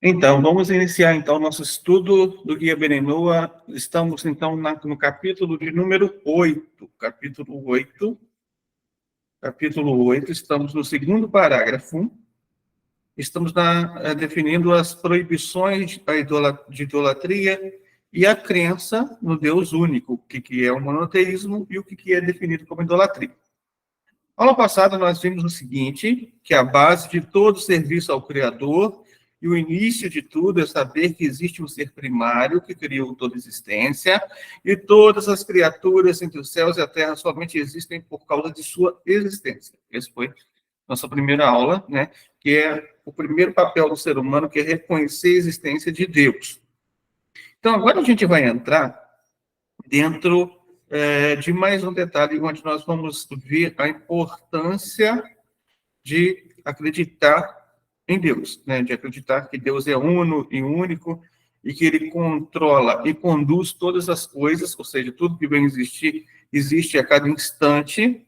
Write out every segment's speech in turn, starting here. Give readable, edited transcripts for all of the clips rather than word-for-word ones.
Então, vamos iniciar então nosso estudo do Guia Benenoa. Estamos então no capítulo de número 8. Capítulo 8, estamos no segundo parágrafo. Estamos definindo as proibições de idolatria e a crença no Deus único, o que é o monoteísmo e o que é definido como idolatria. Aula passada nós vimos o seguinte, que a base de todo serviço ao Criador e o início de tudo é saber que existe um ser primário que criou toda a existência e todas as criaturas entre os céus e a terra somente existem por causa de sua existência. Essa foi nossa primeira aula, né? Que é o primeiro papel do ser humano, que é reconhecer a existência de Deus. Então, agora a gente vai entrar dentro de mais um detalhe, onde nós vamos ver a importância de acreditar em Deus, né? De acreditar que Deus é uno e único e que Ele controla e conduz todas as coisas, ou seja, tudo que vem existir, existe a cada instante,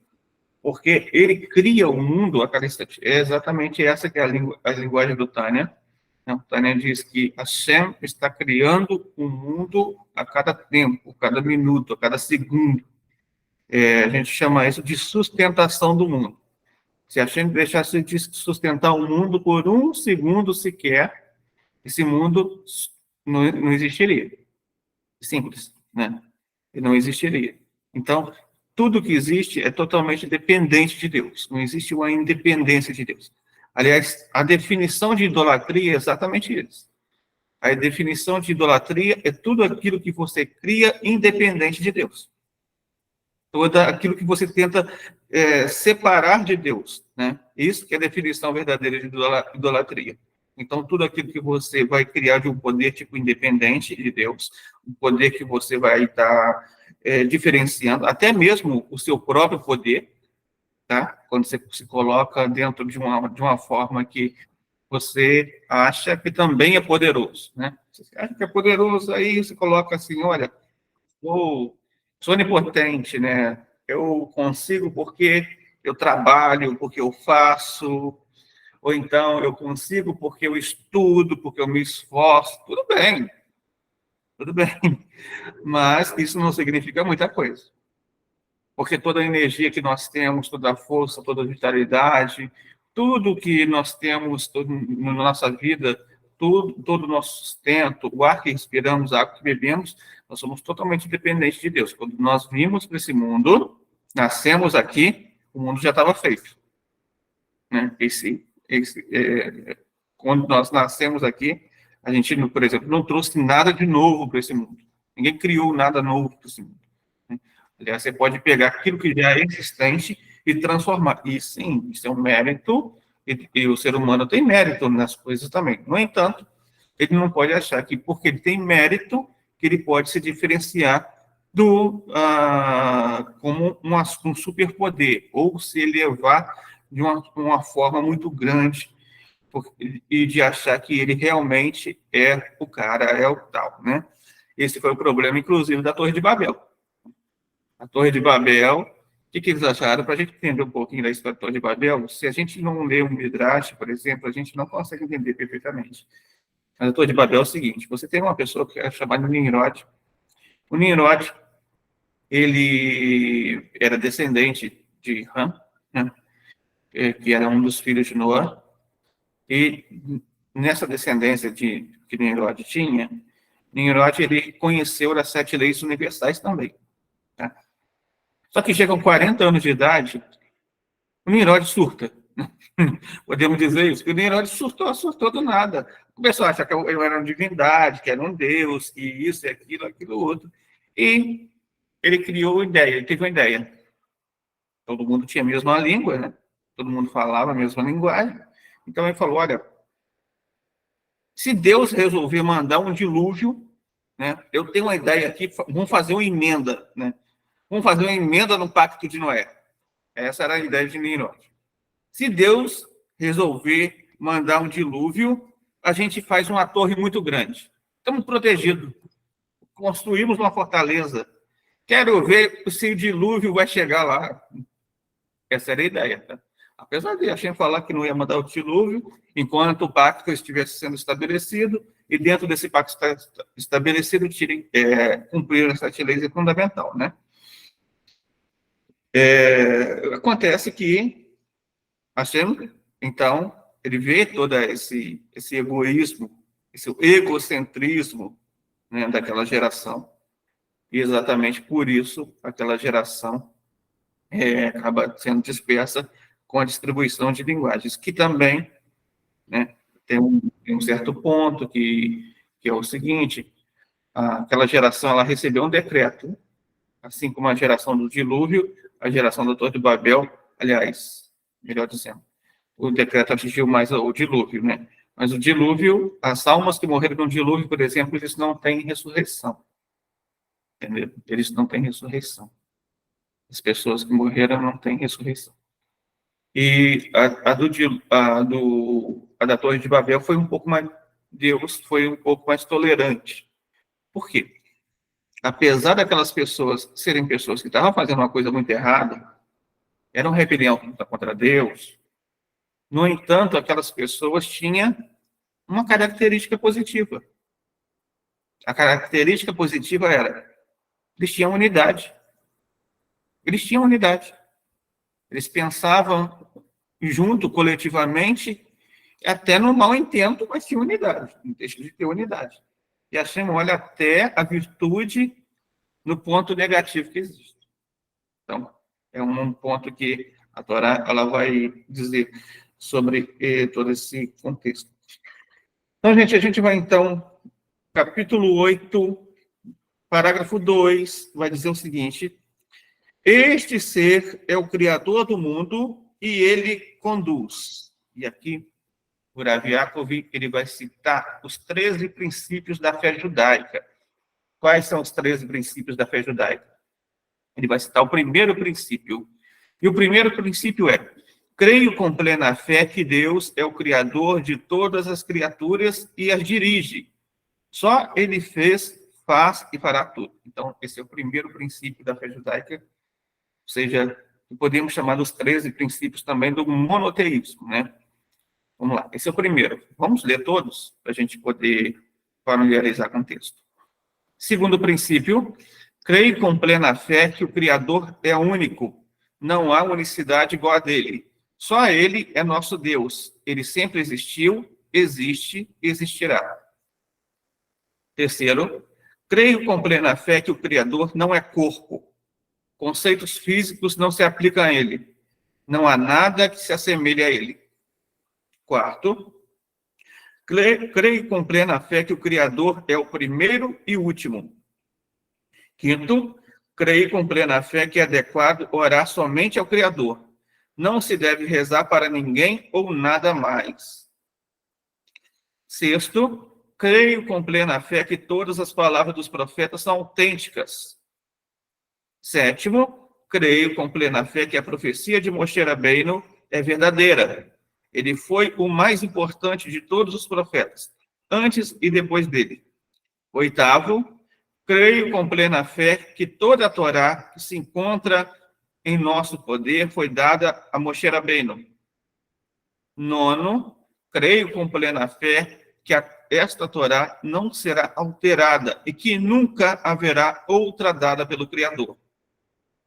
porque Ele cria o mundo a cada instante. É exatamente essa que é a linguagem do Tânia. O Tânia diz que Hashem está criando o mundo a cada tempo, a cada minuto, a cada segundo. A gente chama isso de sustentação do mundo. Se a gente deixasse de sustentar o mundo por um segundo sequer, esse mundo não existiria. Simples, né? Ele não existiria. Então, tudo que existe é totalmente dependente de Deus. Não existe uma independência de Deus. Aliás, a definição de idolatria é exatamente isso. A definição de idolatria é tudo aquilo que você cria independente de Deus. Tudo aquilo que você tenta separar de Deus, né? Isso que é a definição verdadeira de idolatria. Então, tudo aquilo que você vai criar de um poder tipo independente de Deus, um poder que você vai estar diferenciando, até mesmo o seu próprio poder, tá? Quando você se coloca dentro de uma forma que você acha que também é poderoso, né? Você acha que é poderoso, aí você coloca assim, olha, sou onipotente, né? Eu consigo porque eu trabalho, porque eu faço, ou então eu consigo porque eu estudo, porque eu me esforço. Tudo bem, mas isso não significa muita coisa. Porque toda a energia que nós temos, toda a força, toda a vitalidade, tudo que nós temos na nossa vida, todo o nosso sustento, o ar que respiramos, a água que bebemos, nós somos totalmente dependentes de Deus. Quando nós vimos para esse mundo, nascemos aqui, o mundo já estava feito. Né? Quando nós nascemos aqui, a gente, por exemplo, não trouxe nada de novo para esse mundo. Ninguém criou nada novo para esse mundo. Aliás, você pode pegar aquilo que já é existente e transformar. E sim, isso é um mérito, e o ser humano tem mérito nas coisas também. No entanto, ele não pode achar que, porque ele tem mérito, que ele pode se diferenciar como um superpoder, ou se elevar de uma forma muito grande, e de achar que ele realmente é o cara, é o tal, né? Esse foi o problema, inclusive, da Torre de Babel. A Torre de Babel, o que eles acharam? Para a gente entender um pouquinho da história da Torre de Babel, se a gente não lê um Midrash, por exemplo, a gente não consegue entender perfeitamente. Mas a Torre de Babel é o seguinte, você tem uma pessoa que é chamada Nimrod. O Nimrod, ele era descendente de Ham, né, que era um dos filhos de Noé, e nessa descendência que Nimrod tinha, Nimrod, ele conheceu as 7 leis universais também. Tá? Só que chegam 40 anos de idade, o Nimrod surta. Podemos dizer isso, que o Nimrod surtou do nada. Começou a achar que ele era uma divindade, que era um deus, que isso, aquilo outro. E ele criou uma ideia, ele teve uma ideia. Todo mundo tinha a mesma língua, né? Todo mundo falava a mesma linguagem. Então ele falou, olha, se Deus resolver mandar um dilúvio, né? Eu tenho uma ideia aqui, vamos fazer uma emenda, né? Vamos fazer uma emenda no Pacto de Noé. Essa era a ideia de Nimrod. Se Deus resolver mandar um dilúvio, a gente faz uma torre muito grande. Estamos protegidos. Construímos uma fortaleza. Quero ver se o dilúvio vai chegar lá. Essa era a ideia. Tá? Apesar de Hashem falar que não ia mandar o dilúvio, enquanto o pacto estivesse sendo estabelecido, e dentro desse pacto estabelecido, cumprir essa lei fundamental, né? Acontece que Hashem, então, ele vê todo esse egoísmo, esse egocentrismo, né, daquela geração, e exatamente por isso aquela geração acaba sendo dispersa com a distribuição de linguagens, que também, né, tem um certo ponto que é o seguinte: aquela geração ela recebeu um decreto, assim como a geração do dilúvio, a geração da Torre de Babel, aliás, melhor dizendo, o decreto atingiu mais o dilúvio, né? Mas o dilúvio, as almas que morreram no dilúvio, por exemplo, eles não têm ressurreição. Entendeu? Eles não têm ressurreição. As pessoas que morreram não têm ressurreição. E a da Torre de Babel foi um pouco mais, Deus foi um pouco mais tolerante. Por quê? Apesar daquelas pessoas serem pessoas que estavam fazendo uma coisa muito errada, eram rebelião contra Deus, no entanto, aquelas pessoas tinham uma característica positiva. A característica positiva era, eles tinham unidade. Eles tinham unidade. Eles pensavam junto, coletivamente, até no mau intento, mas tinha unidade. Não deixa de ter unidade. E a Hashem olha até a virtude no ponto negativo que existe. Então, é um ponto que a Torá ela vai dizer sobre todo esse contexto. Então, gente, a gente vai, então, capítulo 8, parágrafo 2, vai dizer o seguinte: este ser é o Criador do mundo e ele conduz. E aqui, o Rav Yaakov, ele vai citar os 13 princípios da fé judaica. Quais são os 13 princípios da fé judaica? Ele vai citar o primeiro princípio. E o primeiro princípio é: creio com plena fé que Deus é o Criador de todas as criaturas e as dirige. Só Ele fez, faz e fará tudo. Então, esse é o primeiro princípio da fé judaica, ou seja, podemos chamar dos 13 princípios também do monoteísmo, né? Vamos lá, esse é o primeiro. Vamos ler todos, para a gente poder familiarizar com o texto. Segundo princípio: creio com plena fé que o Criador é único. Não há unicidade igual a dele. Só Ele é nosso Deus. Ele sempre existiu, existe e existirá. Terceiro: creio com plena fé que o Criador não é corpo. Conceitos físicos não se aplicam a Ele. Não há nada que se assemelhe a Ele. Quarto: creio com plena fé que o Criador é o primeiro e último. Quinto: creio com plena fé que é adequado orar somente ao Criador. Não se deve rezar para ninguém ou nada mais. Sexto: creio com plena fé que todas as palavras dos profetas são autênticas. Sétimo: creio com plena fé que a profecia de Moshe Rabbeinu é verdadeira. Ele foi o mais importante de todos os profetas, antes e depois dele. Oitavo: creio com plena fé que toda a Torá que se encontra em nosso poder foi dada a Moshe Rabbeinu. Nono: creio com plena fé que esta Torá não será alterada e que nunca haverá outra dada pelo Criador.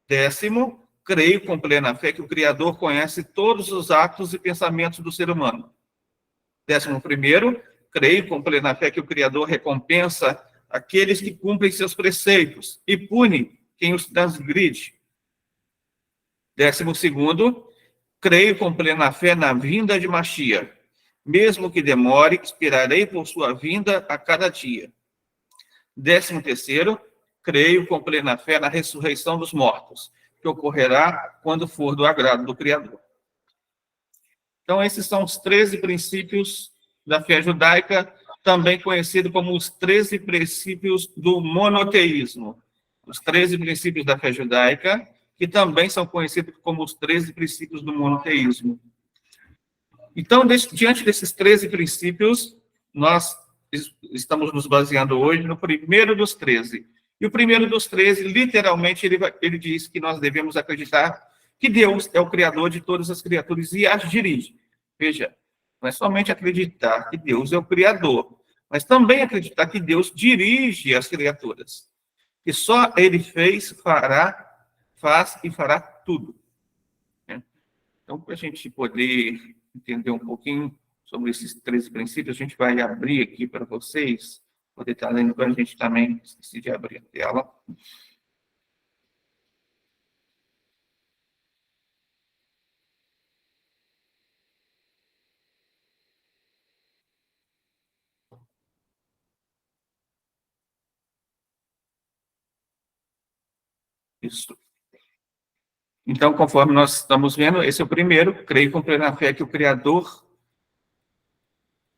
Décimo: creio com plena fé que o Criador conhece todos os atos e pensamentos do ser humano. 11º: creio com plena fé que o Criador recompensa aqueles que cumprem seus preceitos e pune quem os transgride. 12º: creio com plena fé na vinda de Mashiach. Mesmo que demore, esperarei por sua vinda a cada dia. 13º: creio com plena fé na ressurreição dos mortos, que ocorrerá quando for do agrado do Criador. Então, esses são os 13 princípios da fé judaica, também conhecido como os 13 princípios do monoteísmo. Os 13 princípios da fé judaica, que também são conhecidos como os 13 princípios do monoteísmo. Então, diante desses 13 princípios, nós estamos nos baseando hoje no primeiro dos 13. E o primeiro dos 13, literalmente, ele diz que nós devemos acreditar que Deus é o criador de todas as criaturas e as dirige. Veja, não é somente acreditar que Deus é o criador, mas também acreditar que Deus dirige as criaturas. Que só Ele faz e fará tudo. Então, para a gente poder entender um pouquinho sobre esses 13 princípios, a gente vai abrir aqui para vocês, poder estar lendo para a gente também, esqueci de abrir a tela. Isso. Então, conforme nós estamos vendo, esse é o primeiro, creio com plena fé que o Criador,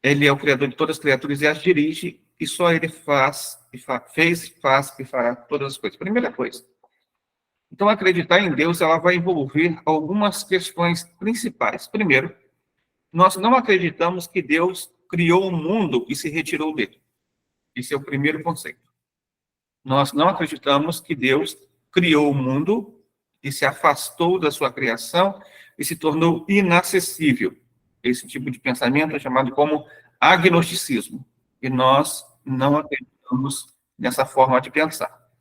Ele é o Criador de todas as criaturas e as dirige, e só Ele fez, faz e fará todas as coisas. Primeira coisa. Então, acreditar em Deus, ela vai envolver algumas questões principais. Primeiro, nós não acreditamos que Deus criou o mundo e se retirou dele. Esse é o primeiro conceito. Nós não acreditamos que Deus criou o mundo e se afastou da sua criação e se tornou inacessível. Esse tipo de pensamento é chamado como agnosticismo. E nós não acreditamos nessa forma de pensar.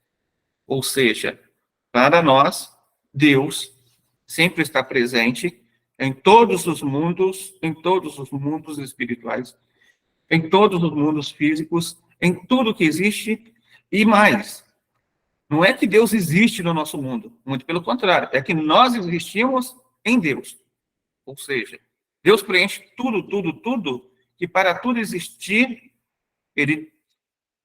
Ou seja, para nós, Deus sempre está presente em todos os mundos espirituais, em todos os mundos físicos, em tudo que existe e mais. Não é que Deus existe no nosso mundo, muito pelo contrário, é que nós existimos em Deus. Ou seja, Deus preenche tudo, tudo, tudo, que para tudo existir,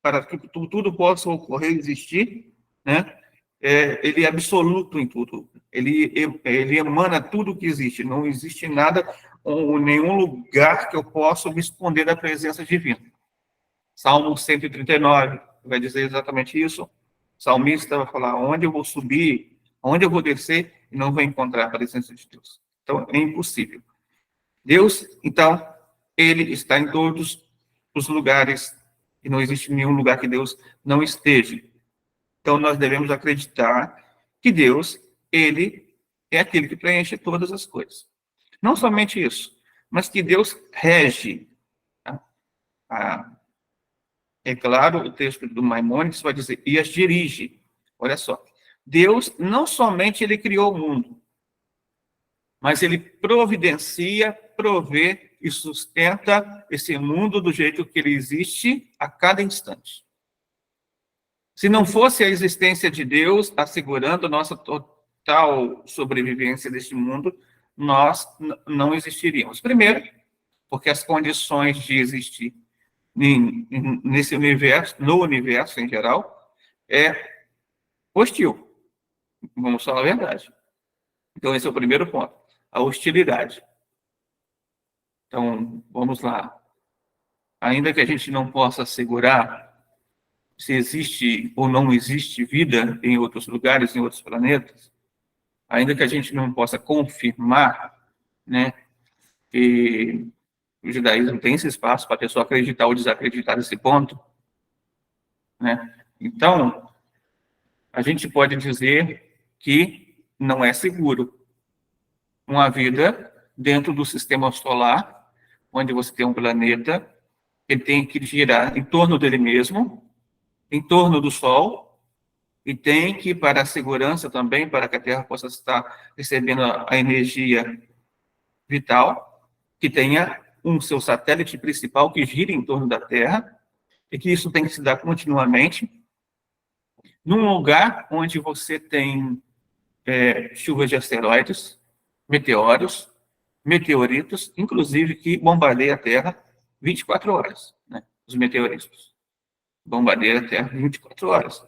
para que tudo possa ocorrer, existir, né? Ele é absoluto em tudo. Ele emana tudo que existe. Não existe nada ou nenhum lugar que eu possa me esconder da presença divina. Salmo 139 vai dizer exatamente isso. O salmista vai falar: onde eu vou subir, onde eu vou descer, e não vou encontrar a presença de Deus. Então, é impossível. Deus, então, ele está em todos os lugares, e não existe nenhum lugar que Deus não esteja. Então, nós devemos acreditar que Deus, ele é aquele que preenche todas as coisas. Não somente isso, mas que Deus rege. Tá? É claro, o texto do Maimônides vai dizer, e as dirige. Olha só, Deus não somente ele criou o mundo, mas ele providencia, provê e sustenta esse mundo do jeito que ele existe a cada instante. Se não fosse a existência de Deus assegurando a nossa total sobrevivência deste mundo, nós não existiríamos. Primeiro, porque as condições de existir nesse universo, no universo em geral, é hostil. Vamos falar a verdade. Então, esse é o primeiro ponto, a hostilidade. Então, vamos lá. Ainda que a gente não possa assegurar se existe ou não existe vida em outros lugares, em outros planetas, ainda que a gente não possa confirmar, né, que o judaísmo tem esse espaço para a pessoa acreditar ou desacreditar nesse ponto, né? Então, a gente pode dizer que não é seguro uma vida dentro do sistema solar, onde você tem um planeta que tem que girar em torno dele mesmo, em torno do Sol, e tem que, para a segurança também, para que a Terra possa estar recebendo a energia vital, que tenha um seu satélite principal que gira em torno da Terra, e que isso tem que se dar continuamente, num lugar onde você tem chuvas de asteroides, meteoros, meteoritos, inclusive que bombardeiam a Terra 24 horas, né? Os meteoritos bombardeiam a Terra 24 horas.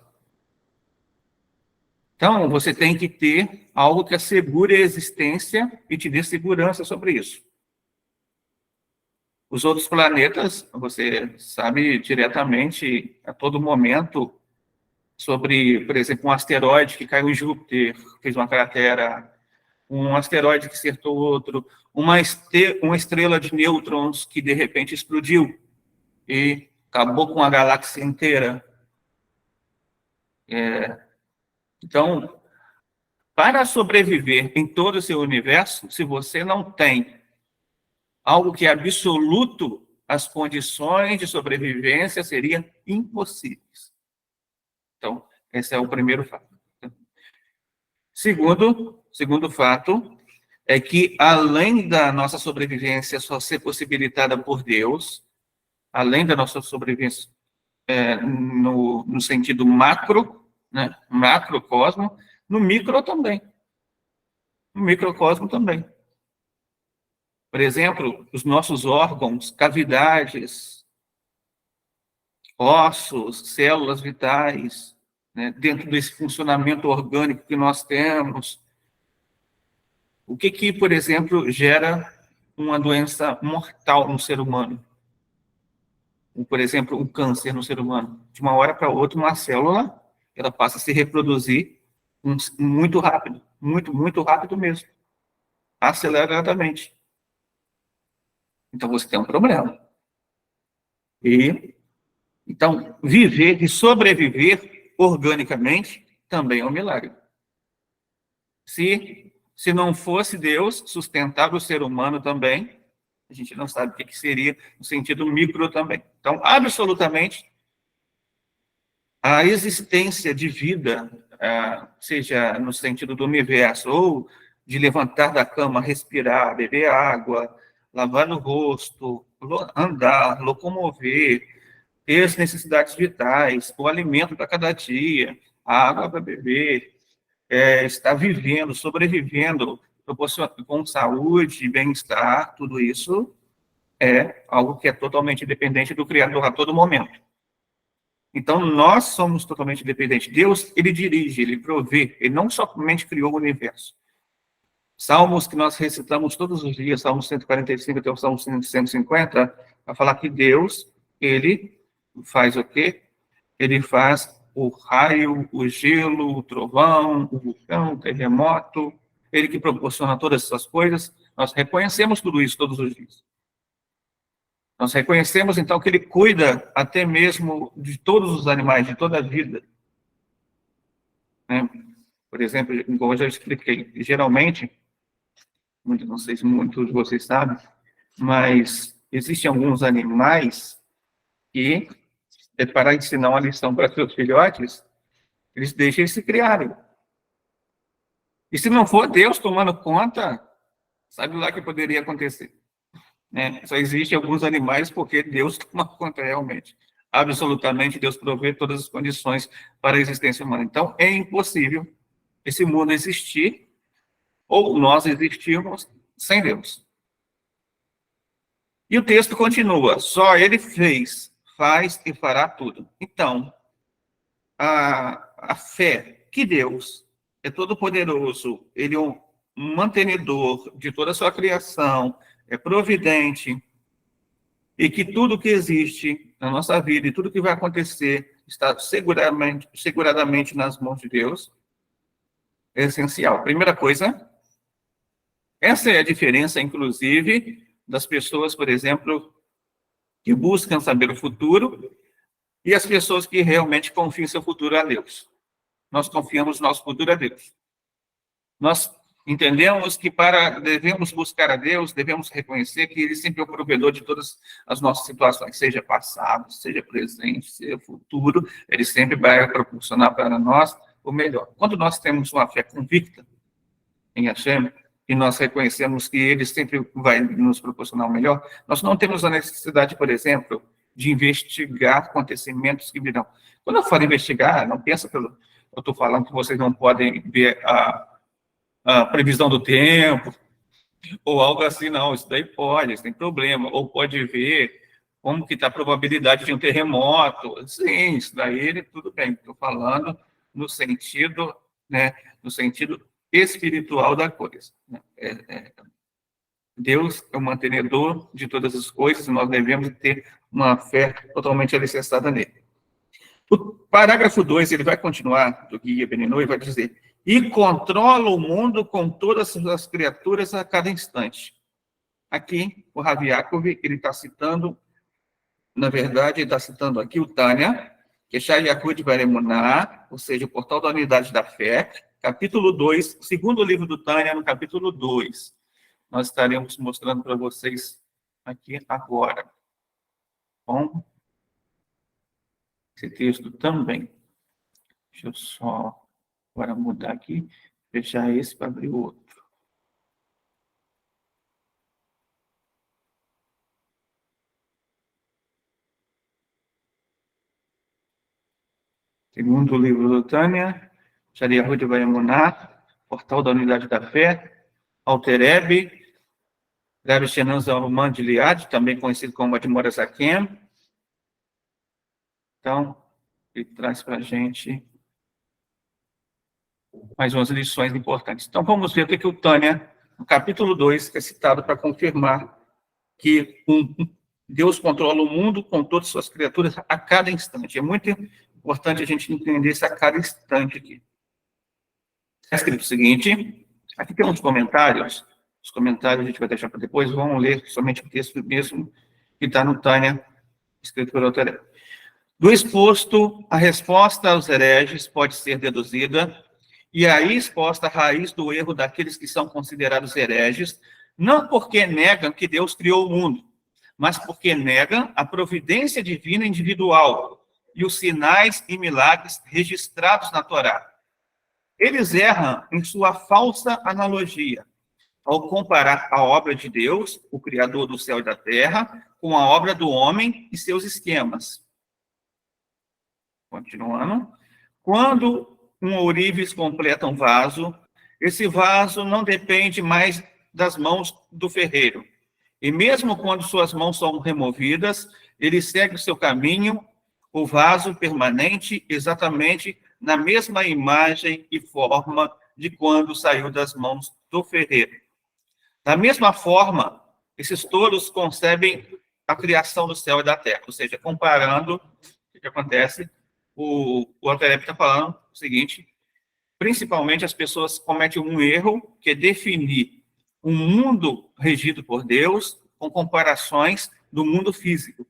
Então, você tem que ter algo que assegure a existência e te dê segurança sobre isso. Os outros planetas, você sabe diretamente, a todo momento, sobre, por exemplo, um asteroide que caiu em Júpiter, fez uma cratera, um asteroide que acertou outro, uma estrela de nêutrons que, de repente, explodiu e acabou com a galáxia inteira. Então, para sobreviver em todo o seu universo, se você não tem algo que é absoluto, as condições de sobrevivência seriam impossíveis. Então, esse é o primeiro fato. Segundo fato é que, além da nossa sobrevivência só ser possibilitada por Deus, além da nossa sobrevivência no sentido macro, né, macrocosmo, no micro também. No microcosmo também. Por exemplo, os nossos órgãos, cavidades, ossos, células vitais, né, dentro desse funcionamento orgânico que nós temos. O que, por exemplo, gera uma doença mortal no ser humano? Por exemplo, um câncer no ser humano. De uma hora para outra, uma célula, ela passa a se reproduzir muito rápido, muito rápido mesmo, aceleradamente. Então, você tem um problema. Então, viver e sobreviver organicamente também é um milagre. Se não fosse Deus sustentar o ser humano também, a gente não sabe o que seria no sentido micro também. Então, absolutamente, a existência de vida, seja no sentido do universo, ou de levantar da cama, respirar, beber água, lavar no rosto, andar, locomover, ter as necessidades vitais, o alimento para cada dia, a água para beber, estar vivendo, sobrevivendo, com saúde, bem-estar, tudo isso é algo que é totalmente dependente do Criador a todo momento. Então, nós somos totalmente dependentes. Deus, ele dirige, ele provê, ele não somente criou o universo. Salmos que nós recitamos todos os dias, Salmo 145 até o Salmo 150, vai falar que Deus, ele faz o quê? Ele faz o raio, o gelo, o trovão, o vulcão, o terremoto, ele que proporciona todas essas coisas. Nós reconhecemos tudo isso todos os dias. Nós reconhecemos, então, que ele cuida até mesmo de todos os animais, de toda a vida. Né? Por exemplo, como eu já expliquei, geralmente, não sei se muitos de vocês sabem, mas existem alguns animais que, para ensinar uma lição para seus filhotes, eles deixam eles se criarem. E se não for Deus tomando conta, sabe lá o que poderia acontecer? Né? Só existem alguns animais porque Deus toma conta realmente. Absolutamente, Deus provê todas as condições para a existência humana. Então, é impossível esse mundo existir ou nós existirmos sem Deus. E o texto continua, só ele fez, faz e fará tudo. Então, a fé que Deus é todo-poderoso, ele é um mantenedor de toda a sua criação, é providente, e que tudo que existe na nossa vida e tudo que vai acontecer está seguradamente nas mãos de Deus, é essencial. Primeira coisa, essa é a diferença, inclusive, das pessoas, por exemplo, que buscam saber o futuro e as pessoas que realmente confiam seu futuro a Deus. Nós confiamos nosso futuro a Deus. Nós entendemos que devemos buscar a Deus, devemos reconhecer que Ele sempre é o provedor de todas as nossas situações, seja passado, seja presente, seja futuro, Ele sempre vai proporcionar para nós o melhor. Quando nós temos uma fé convicta em Hashem, e nós reconhecemos que Ele sempre vai nos proporcionar o melhor, nós não temos a necessidade, por exemplo, de investigar acontecimentos que virão. Quando eu falo investigar, não pensa eu estou falando que vocês não podem ver a previsão do tempo, ou algo assim, não, isso daí pode, isso tem problema, ou pode ver como que está a probabilidade de um terremoto, sim, isso daí tudo bem, estou falando no sentido, né, no sentido espiritual da coisa. Deus é o mantenedor de todas as coisas e nós devemos ter uma fé totalmente alicerçada nele. O parágrafo 2, ele vai continuar, do Guia Beninu, e vai dizer, e controla o mundo com todas as criaturas a cada instante. Aqui, o Rav Yaakov, ele está citando, na verdade, ele está citando aqui o Tânia, que é Shai Yakud Varemuná, ou seja, o portal da unidade da fé, capítulo 2, segundo livro do Tânia, no capítulo 2. Nós estaremos mostrando para vocês aqui agora. Bom, esse texto também. Deixa eu só agora mudar aqui, fechar esse para abrir o outro. Segundo livro do Tânia, Sharia Hud Bayamuná, Portal da Unidade da Fé, Altereb, Rabbi Shenan Zalman de Liad, também conhecido como Admor Zaken. Então, ele traz para a gente mais umas lições importantes. Então, vamos ver o que o Tânia, no capítulo 2, é citado para confirmar que Deus controla o mundo com todas as suas criaturas a cada instante. É muito importante a gente entender isso a cada instante aqui. Está escrito o seguinte, aqui tem uns comentários, os comentários a gente vai deixar para depois, vamos ler somente o texto mesmo que está no Tânia, escrito pelo Altereb. Do exposto, a resposta aos hereges pode ser deduzida, e aí exposta a raiz do erro daqueles que são considerados hereges, não porque negam que Deus criou o mundo, mas porque negam a providência divina individual e os sinais e milagres registrados na Torá. Eles erram em sua falsa analogia, ao comparar a obra de Deus, o Criador do céu e da terra, com a obra do homem e seus esquemas. Continuando. Quando um ourives completa um vaso, esse vaso não depende mais das mãos do ferreiro. E mesmo quando suas mãos são removidas, ele segue o seu caminho, o vaso permanente, exatamente na mesma imagem e forma de quando saiu das mãos do ferreiro. Da mesma forma, esses tolos concebem a criação do céu e da terra, ou seja, comparando o que acontece, o Altereb está falando o seguinte, principalmente as pessoas cometem um erro, que é definir um mundo regido por Deus com comparações do mundo físico.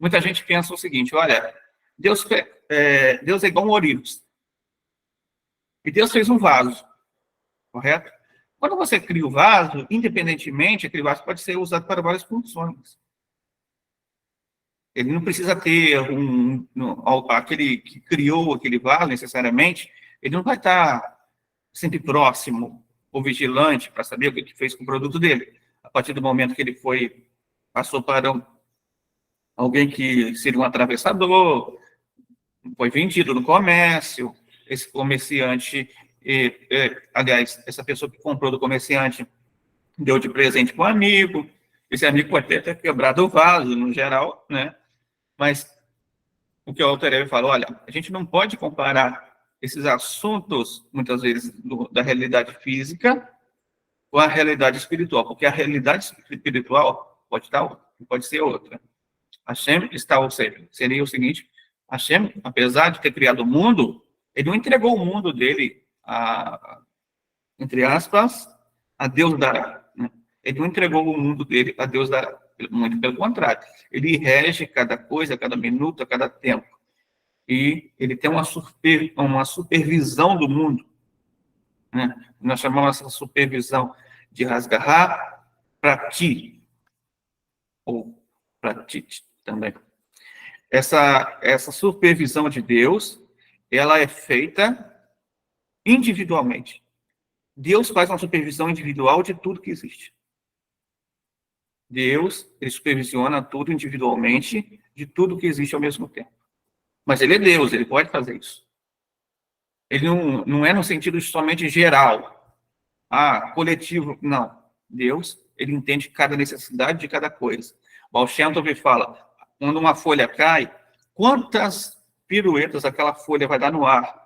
Muita gente pensa o seguinte, olha, Deus é igual um ourives. E Deus fez um vaso, correto? Quando você cria o vaso, independentemente, aquele vaso pode ser usado para várias funções. Ele não precisa ter aquele que criou aquele vaso, necessariamente, ele não vai estar sempre próximo ou vigilante para saber o que fez com o produto dele. A partir do momento que ele passou para alguém que seria um atravessador, foi vendido no comércio, esse comerciante, aliás, essa pessoa que comprou do comerciante deu de presente para um amigo, esse amigo pode ter quebrado o vaso, no geral, né? Mas o que o Altereb falou, olha, a gente não pode comparar esses assuntos, muitas vezes, da realidade física com a realidade espiritual, porque a realidade espiritual pode ser outra. Hashem está ao sempre. Seria o seguinte, Hashem, apesar de ter criado o mundo, ele não entregou o mundo dele entre aspas, a Deus dará. Né? Ele não entregou o mundo dele a Deus dará. Muito pelo contrário. Ele rege cada coisa, cada minuto, cada tempo. E ele tem uma supervisão do mundo. Né? Nós chamamos essa supervisão de rasgará para ti. Ou para ti também. Essa supervisão de Deus, ela é feita individualmente. Deus faz uma supervisão individual de tudo que existe. Deus, ele supervisiona tudo individualmente, de tudo que existe ao mesmo tempo. Mas ele é Deus, ele pode fazer isso. Ele não é no sentido somente geral, coletivo, não. Deus, ele entende cada necessidade de cada coisa. O Baal Shem Tov fala, quando uma folha cai, quantas piruetas aquela folha vai dar no ar?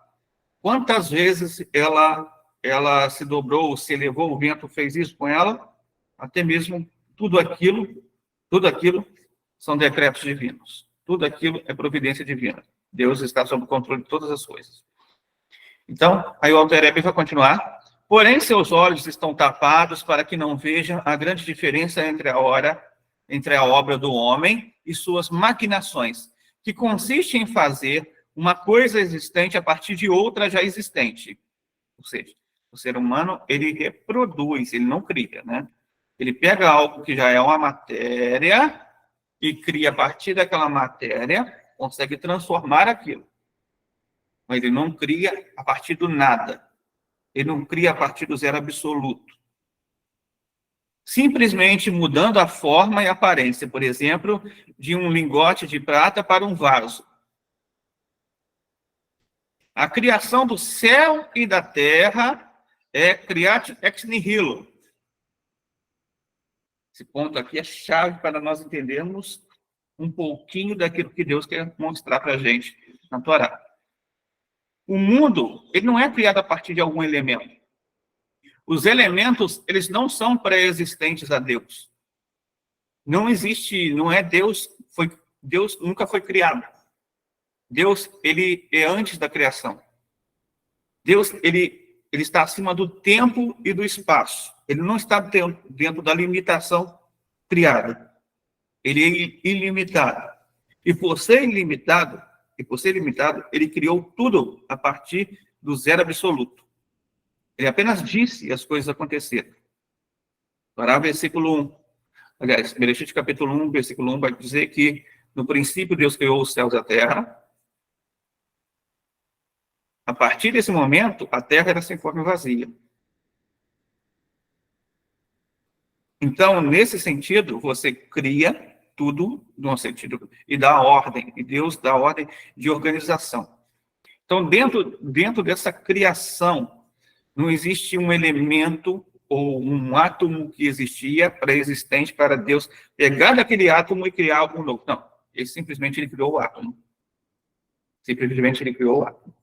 Quantas vezes ela se dobrou, se elevou, o vento fez isso com ela? Até mesmo tudo aquilo são decretos divinos. Tudo aquilo é providência divina. Deus está sob o controle de todas as coisas. Então, aí o Altereb vai continuar. Porém, seus olhos estão tapados para que não vejam a grande diferença entre a obra do homem e suas maquinações, que consiste em fazer uma coisa existente a partir de outra já existente. Ou seja, o ser humano, ele reproduz, ele não cria, né? Ele pega algo que já é uma matéria e cria a partir daquela matéria, consegue transformar aquilo. Mas ele não cria a partir do nada. Ele não cria a partir do zero absoluto. Simplesmente mudando a forma e a aparência, por exemplo, de um lingote de prata para um vaso. A criação do céu e da terra é criat ex nihilo. Esse ponto aqui é chave para nós entendermos um pouquinho daquilo que Deus quer mostrar para a gente na Torá. O mundo, ele não é criado a partir de algum elemento. Os elementos, eles não são pré-existentes a Deus. Não existe, não é Deus, Deus nunca foi criado. Deus, ele é antes da criação. Deus, ele está acima do tempo e do espaço. Ele não está dentro da limitação criada. Ele é ilimitado. E por ser ilimitado, ele criou tudo a partir do zero absoluto. Ele apenas disse e as coisas aconteceram. Torá, versículo 1. Aliás, Bereshit, capítulo 1, versículo 1, vai dizer que no princípio Deus criou os céus e a terra. A partir desse momento, a terra era sem forma e vazia. Então, nesse sentido, você cria tudo no sentido e dá ordem, e Deus dá ordem de organização. Então, dentro dessa criação, não existe um elemento ou um átomo que existia pré-existente para Deus pegar daquele átomo e criar algo novo. Não, ele criou o átomo. Simplesmente ele criou o átomo.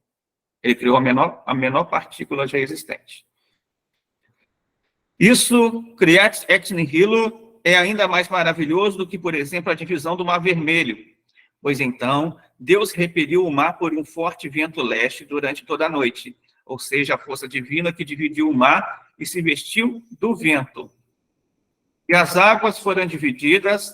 Ele criou a menor partícula já existente. Isso, criat ex nihilo, é ainda mais maravilhoso do que, por exemplo, a divisão do Mar Vermelho. Pois então, Deus repeliu o mar por um forte vento leste durante toda a noite, ou seja, a força divina que dividiu o mar e se vestiu do vento. E as águas foram divididas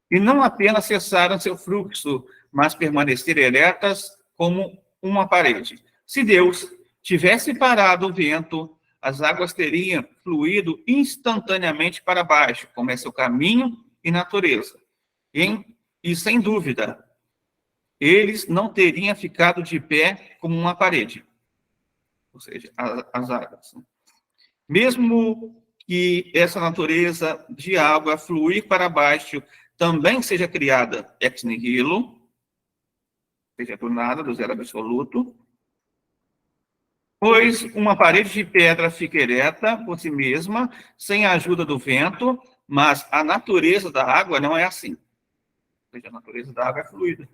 e não apenas cessaram seu fluxo, mas permaneceram eretas como uma parede. Se Deus tivesse parado o vento, as águas teriam fluído instantaneamente para baixo, como é seu caminho e natureza. E sem dúvida, eles não teriam ficado de pé como uma parede. Ou seja, as águas. Mesmo que essa natureza de água fluir para baixo também seja criada ex nihilo, seja do nada, do zero absoluto, pois uma parede de pedra fica ereta por si mesma, sem a ajuda do vento, mas a natureza da água não é assim. Ou seja, a natureza da água é fluida.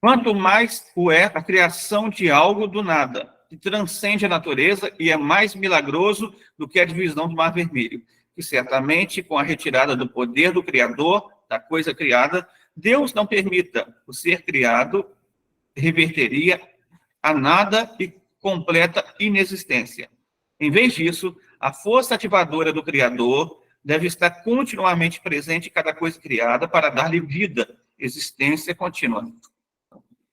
Quanto mais o é a criação de algo do nada, que transcende a natureza e é mais milagroso do que a divisão do Mar Vermelho, que certamente, com a retirada do poder do Criador, da coisa criada, Deus não permita o ser criado, reverteria a nada e completa inexistência. Em vez disso, a força ativadora do Criador deve estar continuamente presente em cada coisa criada para dar-lhe vida, existência contínua.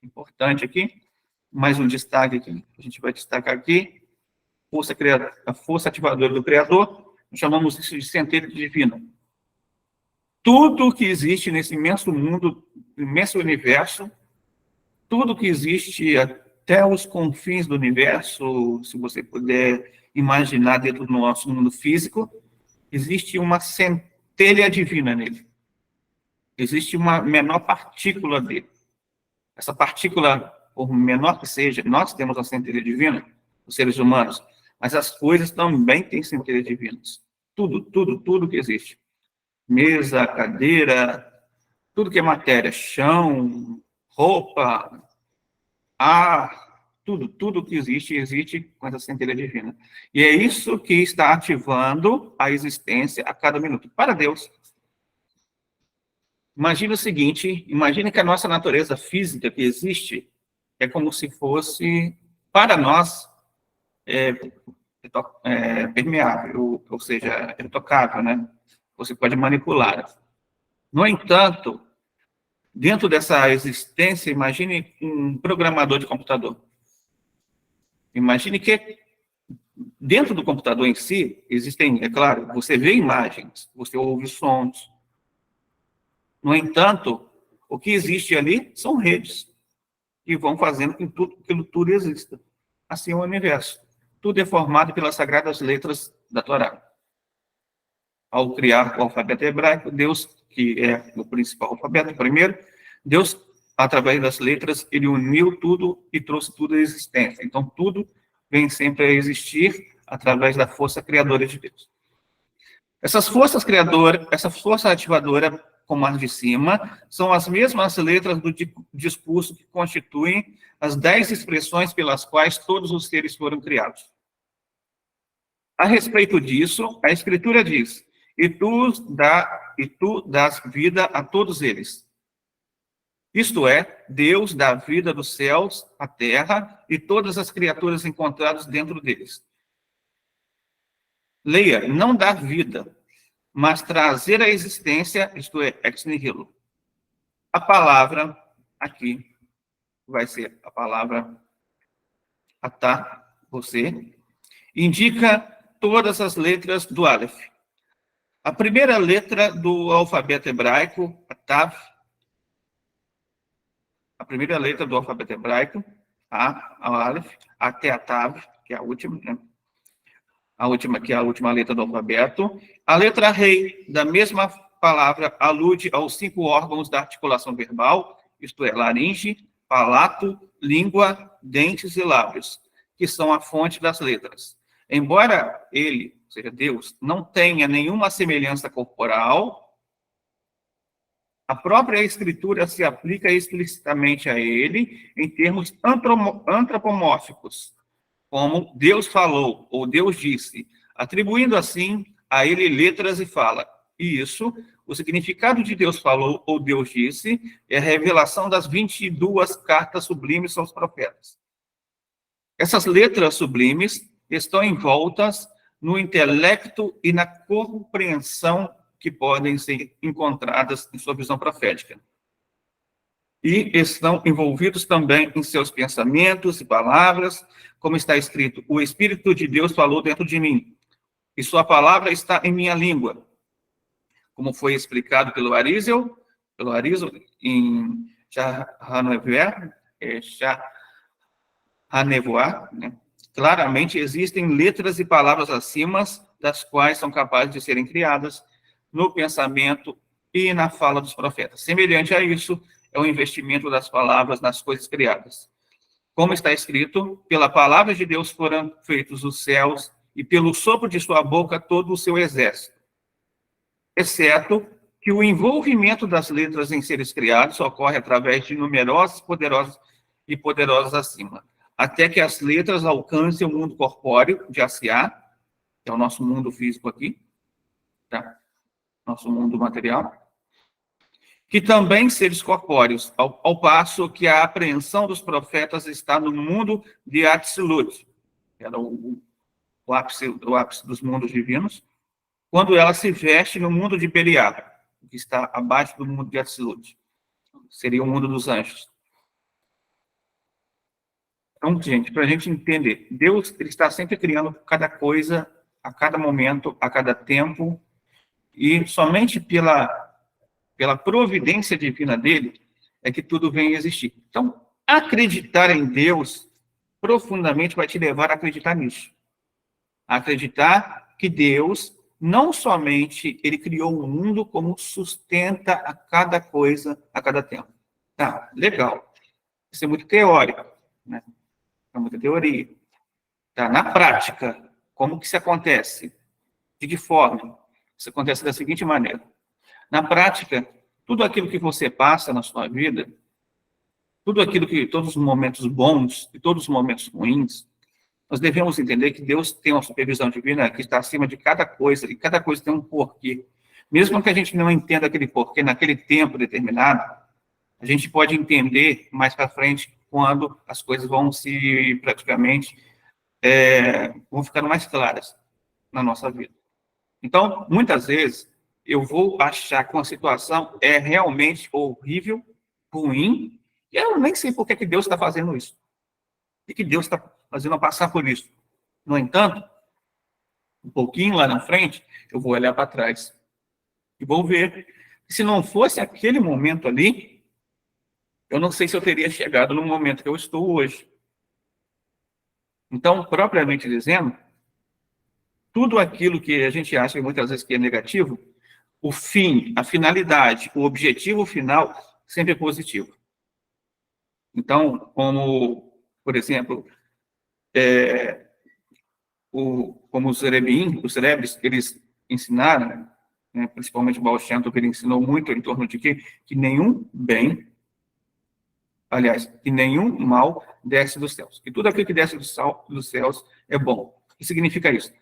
Importante aqui, mais um destaque aqui, a gente vai destacar aqui, a força ativadora do Criador, nós chamamos isso de centelha divina. Tudo que existe nesse imenso mundo, imenso universo, tudo que existe até os confins do universo, se você puder imaginar dentro do nosso mundo físico, existe uma centelha divina nele. Existe uma menor partícula dele. Essa partícula, por menor que seja, nós temos a centelha divina, os seres humanos, mas as coisas também têm centelhas divinas. Tudo que existe. Mesa, cadeira, tudo que é matéria, chão, roupa, ar, tudo que existe com essa centelha divina. E é isso que está ativando a existência a cada minuto. Para Deus. Imagina o seguinte, imagine que a nossa natureza física que existe é como se fosse, para nós, permeável, ou seja, é tocável, né? Você pode manipular. No entanto, dentro dessa existência, imagine um programador de computador. Imagine que dentro do computador em si, existem, é claro, você vê imagens, você ouve sons. No entanto, o que existe ali são redes que vão fazendo com que tudo exista. Assim é o universo. Tudo é formado pelas sagradas letras da Torá. Ao criar o alfabeto hebraico, Deus, que é o principal alfabeto, primeiro, Deus, através das letras, ele uniu tudo e trouxe tudo à existência. Então, tudo vem sempre a existir através da força criadora de Deus. Essas forças criadoras, essa força ativadora, como as de cima, são as mesmas letras do discurso que constituem as 10 expressões pelas quais todos os seres foram criados. A respeito disso, a Escritura diz: e tu dás vida a todos eles. Isto é, Deus dá vida dos céus, à terra e todas as criaturas encontradas dentro deles. Leia, não dar vida, mas trazer à existência, isto é, ex nihilo. A palavra aqui vai ser a palavra atá, você, indica todas as letras do Aleph. A primeira letra do alfabeto hebraico, a Tav, a primeira letra do alfabeto hebraico, a Aleph, até a Tav, que é a última, né? A última, que é a última letra do alfabeto. A letra Rei, da mesma palavra, alude aos 5 órgãos da articulação verbal, isto é, laringe, palato, língua, dentes e lábios, que são a fonte das letras. Embora ele, ou seja, Deus, não tenha nenhuma semelhança corporal, a própria Escritura se aplica explicitamente a ele em termos antropomórficos, como Deus falou, ou Deus disse, atribuindo assim a ele letras e fala. E isso, o significado de Deus falou, ou Deus disse, é a revelação das 22 cartas sublimes aos profetas. Essas letras sublimes estão envoltas no intelecto e na compreensão que podem ser encontradas em sua visão profética. E estão envolvidos também em seus pensamentos e palavras, como está escrito: o Espírito de Deus falou dentro de mim, e sua palavra está em minha língua. Como foi explicado pelo Arizal em Shahanevoah, né? Claramente existem letras e palavras acima das quais são capazes de serem criadas no pensamento e na fala dos profetas. Semelhante a isso, é o investimento das palavras nas coisas criadas. Como está escrito, pela palavra de Deus foram feitos os céus, e pelo sopro de sua boca todo o seu exército. Exceto que o envolvimento das letras em seres criados ocorre através de numerosos, poderosos acima, até que as letras alcancem o mundo corpóreo de Asiá, que é o nosso mundo físico aqui, tá? Nosso mundo material, que também seres corpóreos, ao passo que a apreensão dos profetas está no mundo de Atzilut, que era o ápice dos mundos divinos, quando ela se veste no mundo de Beriá, que está abaixo do mundo de Atzilut. Seria o mundo dos anjos. Então, gente, para a gente entender, Deus ele está sempre criando cada coisa, a cada momento, a cada tempo, e somente pela providência divina dele, é que tudo vem a existir. Então, acreditar em Deus profundamente vai te levar a acreditar nisso. A acreditar que Deus, não somente ele criou o mundo, como sustenta a cada coisa, a cada tempo. Tá, legal. Isso é muito teórico, né? É muita teoria. Tá, na prática, como que isso acontece? De que forma? Isso acontece da seguinte maneira. Na prática, tudo aquilo que você passa na sua vida, todos os momentos bons e todos os momentos ruins, nós devemos entender que Deus tem uma supervisão divina que está acima de cada coisa, e cada coisa tem um porquê. Mesmo que a gente não entenda aquele porquê naquele tempo determinado, a gente pode entender mais para frente quando as coisas vão se praticamente vão ficando mais claras na nossa vida. Então, muitas vezes, eu vou achar que uma situação é realmente horrível, ruim, e eu nem sei por que Deus está fazendo isso. O que Deus está fazendo passar por isso. No entanto, um pouquinho lá na frente, eu vou olhar para trás e vou ver que se não fosse aquele momento ali, eu não sei se eu teria chegado no momento que eu estou hoje. Então, propriamente dizendo, tudo aquilo que a gente acha muitas vezes que é negativo, o fim, a finalidade, o objetivo final sempre é positivo. Então, como, por exemplo, como os cerebres, eles ensinaram, né, principalmente o Baal Shem Tov, ele ensinou muito em torno de que nenhum bem, aliás, que nenhum mal desce dos céus. Que tudo aquilo que desce dos céus é bom. O que significa isso?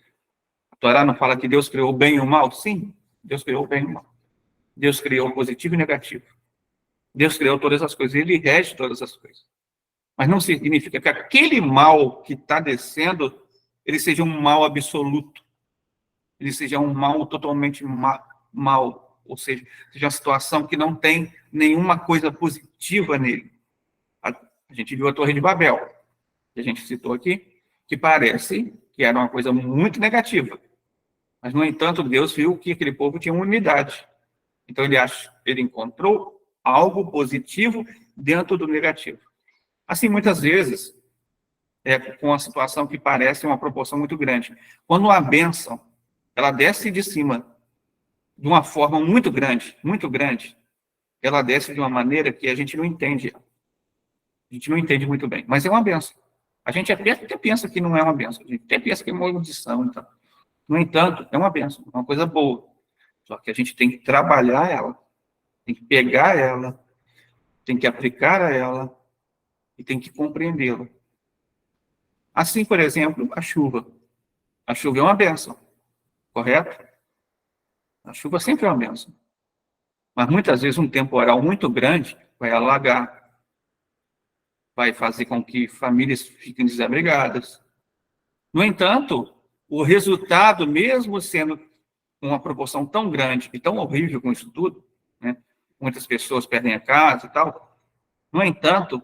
A Torá não fala que Deus criou o bem e o mal? Sim, Deus criou o bem e o mal. Deus criou o positivo e o negativo. Deus criou todas as coisas, ele rege todas as coisas. Mas não significa que aquele mal que está descendo, ele seja um mal absoluto. Ele seja um mal totalmente mal. Ou seja uma situação que não tem nenhuma coisa positiva nele. A gente viu a Torre de Babel, que a gente citou aqui, que parece que era uma coisa muito negativa. Mas, no entanto, Deus viu que aquele povo tinha uma unidade. Então, ele encontrou algo positivo dentro do negativo. Assim, muitas vezes, com uma situação que parece uma proporção muito grande. Quando a bênção, ela desce de cima de uma forma muito grande, ela desce de uma maneira que a gente não entende. A gente não entende muito bem, mas é uma bênção. A gente até pensa que não é uma bênção, a gente até pensa que é uma maldição. Então. No entanto, é uma bênção, é uma coisa boa. Só que a gente tem que trabalhar ela, tem que pegar ela, tem que aplicar a ela e tem que compreendê-la. Assim, por exemplo, a chuva. A chuva é uma bênção, correto? A chuva sempre é uma bênção. Mas muitas vezes um temporal muito grande vai alagar, vai fazer com que famílias fiquem desabrigadas. No entanto, o resultado, mesmo sendo uma proporção tão grande e tão horrível com isso tudo, né? Muitas pessoas perdem a casa e tal. No entanto,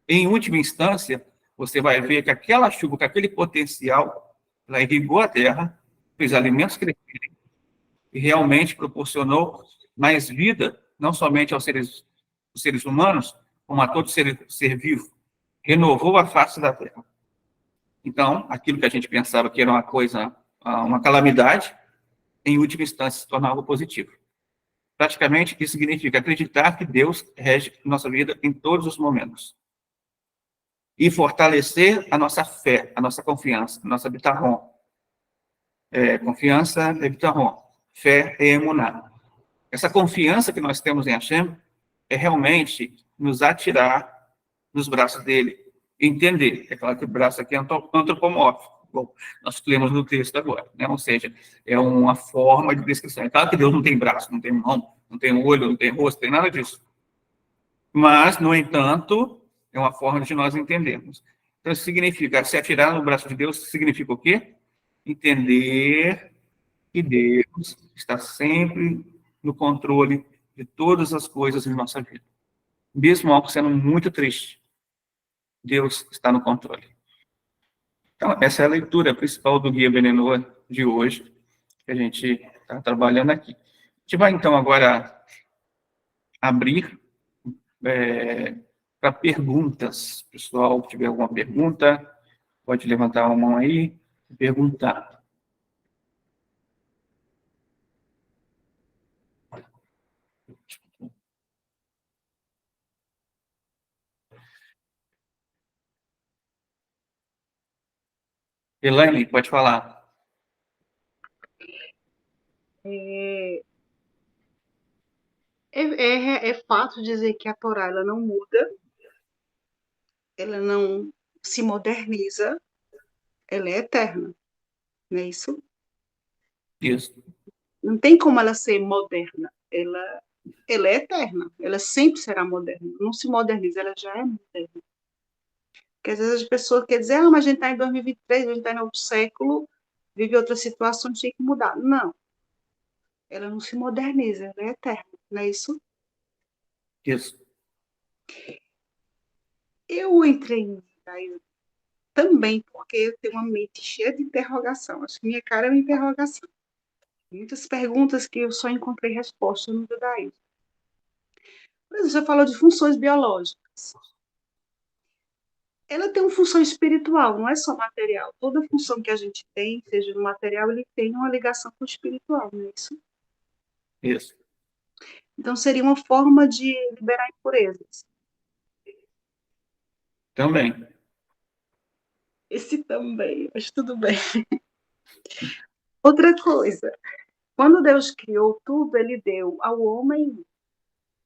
em última instância, você vai ver que aquela chuva, com aquele potencial, ela irrigou a terra, fez alimentos crescerem e realmente proporcionou mais vida, não somente aos seres humanos, como a todo ser vivo. Renovou a face da terra. Então, aquilo que a gente pensava que era uma coisa, uma calamidade, em última instância se torna algo positivo. Praticamente, isso significa acreditar que Deus rege nossa vida em todos os momentos. E fortalecer a nossa fé, a nossa confiança, a nossa bitachon. Confiança é bitachon. Fé é emuná. Essa confiança que nós temos em Hashem é realmente nos atirar nos braços dele. Entender. É claro que o braço aqui é antropomórfico. Bom, nós lemos no texto agora, né? Ou seja, é uma forma de descrição. É claro que Deus não tem braço, não tem mão, não tem olho, não tem rosto, não tem nada disso. Mas, no entanto, é uma forma de nós entendermos. Então, isso significa, se atirar no braço de Deus, significa o quê? Entender que Deus está sempre no controle de todas as coisas em nossa vida. Mesmo algo sendo muito triste, Deus está no controle. Então, essa é a leitura principal do Guia Benenoa de hoje, que a gente está trabalhando aqui. A gente vai, então, agora abrir para perguntas. Pessoal, se tiver alguma pergunta, pode levantar a mão aí e perguntar. Elaine, pode falar. É fato dizer que a Torá ela não muda, ela não se moderniza, ela é eterna, não é isso? Isso. Não tem como ela ser moderna, ela é eterna, ela sempre será moderna, não se moderniza, ela já é moderna. Porque às vezes as pessoas querem dizer, mas a gente está em 2023, a gente está em outro século, vive outras situações, tem que mudar. Não, ela não se moderniza, ela é eterna, não é isso? Isso. Eu entrei em judaísmo também, porque eu tenho uma mente cheia de interrogação. Acho que minha cara é uma interrogação. Muitas perguntas que eu só encontrei resposta no judaísmo. Mas você falou de funções biológicas. Ela tem uma função espiritual, não é só material. Toda função que a gente tem, seja no material, ele tem uma ligação com o espiritual, não é isso? Isso. Então, seria uma forma de liberar impurezas. Também. Esse também, mas tudo bem. Outra coisa, quando Deus criou tudo, ele deu ao homem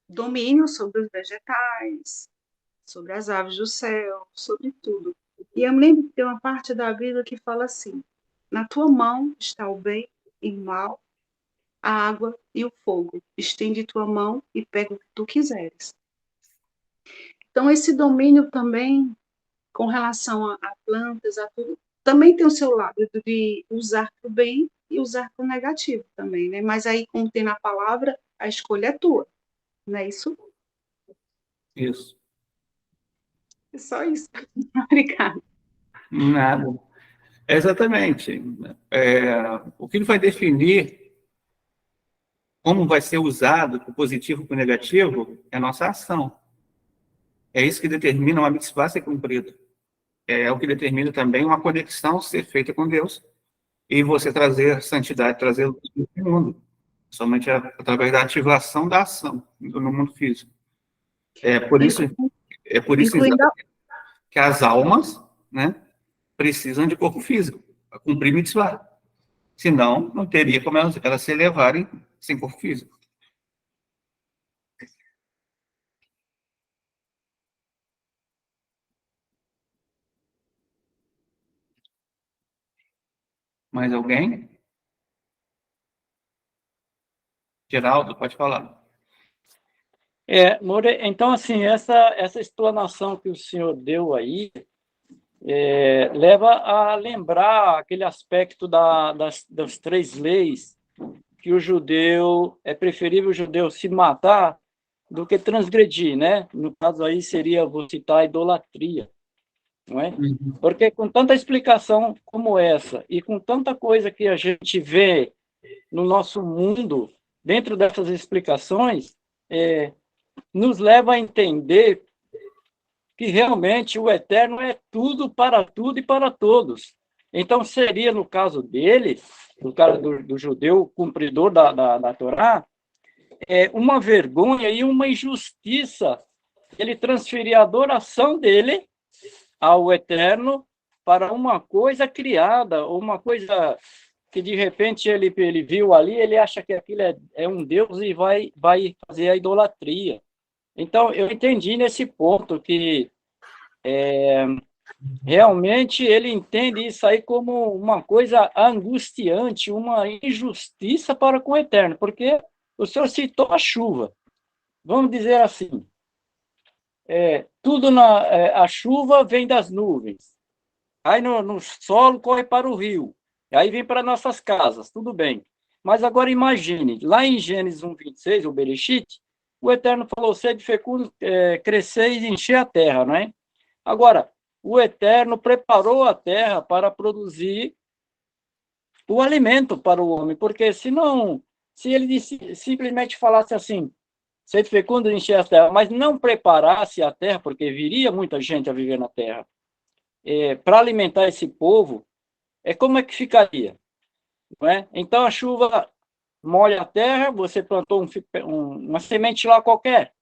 domínio sobre os vegetais, sobre as aves do céu, sobre tudo. E eu me lembro que tem uma parte da Bíblia que fala assim: na tua mão está o bem e o mal, a água e o fogo. Estende tua mão e pega o que tu quiseres. Então, esse domínio também, com relação a plantas, a tudo, também tem o seu lado de usar para o bem e usar para o negativo também, né? Mas aí, como tem na palavra, a escolha é tua, não é isso? Isso. É só isso. Obrigada. Nada. Exatamente. O que vai definir como vai ser usado o positivo para o negativo é a nossa ação. É isso que determina uma mitzvah ser cumprida. É o que determina também uma conexão ser feita com Deus e você trazer santidade, trazer luz no mundo. Somente através da ativação da ação no mundo físico. É por isso, é por isso Incluindo que as almas, né, precisam de corpo físico para cumprir mitzvah. Senão, não teria como elas se elevarem sem corpo físico. Mais alguém? Geraldo, pode falar. More, então, assim, essa explanação que o senhor deu aí leva a lembrar aquele aspecto das três leis, que o judeu, é preferível o judeu se matar do que transgredir, né? No caso aí seria, vou citar, a idolatria, não é? Porque com tanta explicação como essa, e com tanta coisa que a gente vê no nosso mundo, dentro dessas explicações, nos leva a entender que realmente o Eterno é tudo e para todos. Então, seria, no caso dele, no caso do judeu cumpridor da Torá, uma vergonha e uma injustiça ele transferir a adoração dele ao Eterno para uma coisa criada, ou uma coisa que, de repente, ele viu ali, ele acha que aquilo é um Deus e vai fazer a idolatria. Então, eu entendi nesse ponto que realmente ele entende isso aí como uma coisa angustiante, uma injustiça para com o Eterno, porque o senhor citou a chuva. Vamos dizer assim, a chuva vem das nuvens, aí no solo corre para o rio, aí vem para nossas casas, tudo bem. Mas agora imagine, lá em Gênesis 1:26, o Bereshit, o Eterno falou: sede fecundo, crescer e encher a terra, não é? Agora, o Eterno preparou a terra para produzir o alimento para o homem, porque se ele simplesmente falasse assim, sede fecundo e encher a terra, mas não preparasse a terra, porque viria muita gente a viver na terra, para alimentar esse povo, como é que ficaria? Não é? Então, a chuva molha a terra, você plantou uma semente lá qualquer.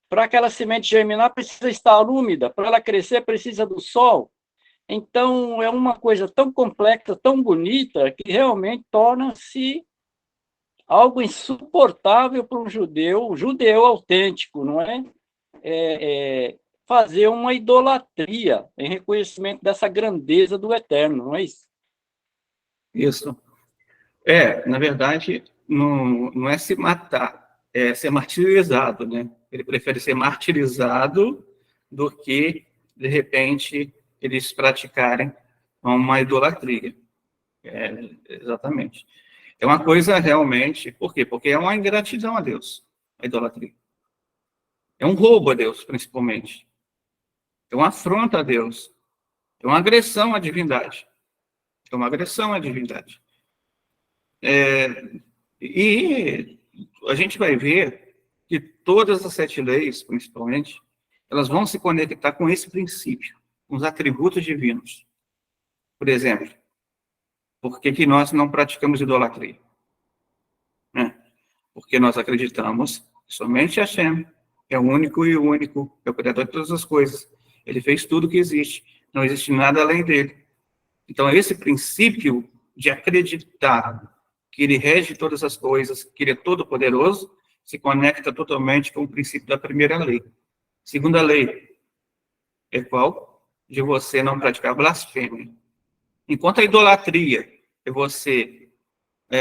Para aquela semente germinar, precisa estar úmida. Para ela crescer, precisa do sol. Então, é uma coisa tão complexa, tão bonita, que realmente torna-se algo insuportável para um judeu autêntico, não é? Fazer uma idolatria em reconhecimento dessa grandeza do Eterno, não é isso? Isso. Na verdade, não é se matar, é ser martirizado, né? Ele prefere ser martirizado do que, de repente, eles praticarem uma idolatria. Exatamente. É uma coisa realmente... Por quê? Porque é uma ingratidão a Deus, a idolatria. É um roubo a Deus, principalmente. É uma afronta a Deus. É uma agressão à divindade. É uma agressão à divindade. E a gente vai ver que todas as 7 leis, principalmente, elas vão se conectar com esse princípio, com os atributos divinos. Por exemplo, por que nós não praticamos idolatria? Porque nós acreditamos que somente Hashem é o único e único, é o criador de todas as coisas. Ele fez tudo que existe, não existe nada além dele. Então, esse princípio de acreditar que ele rege todas as coisas, que ele é todo-poderoso, se conecta totalmente com o princípio da primeira lei. Segunda lei é qual? De você não praticar blasfêmia. Enquanto a idolatria é você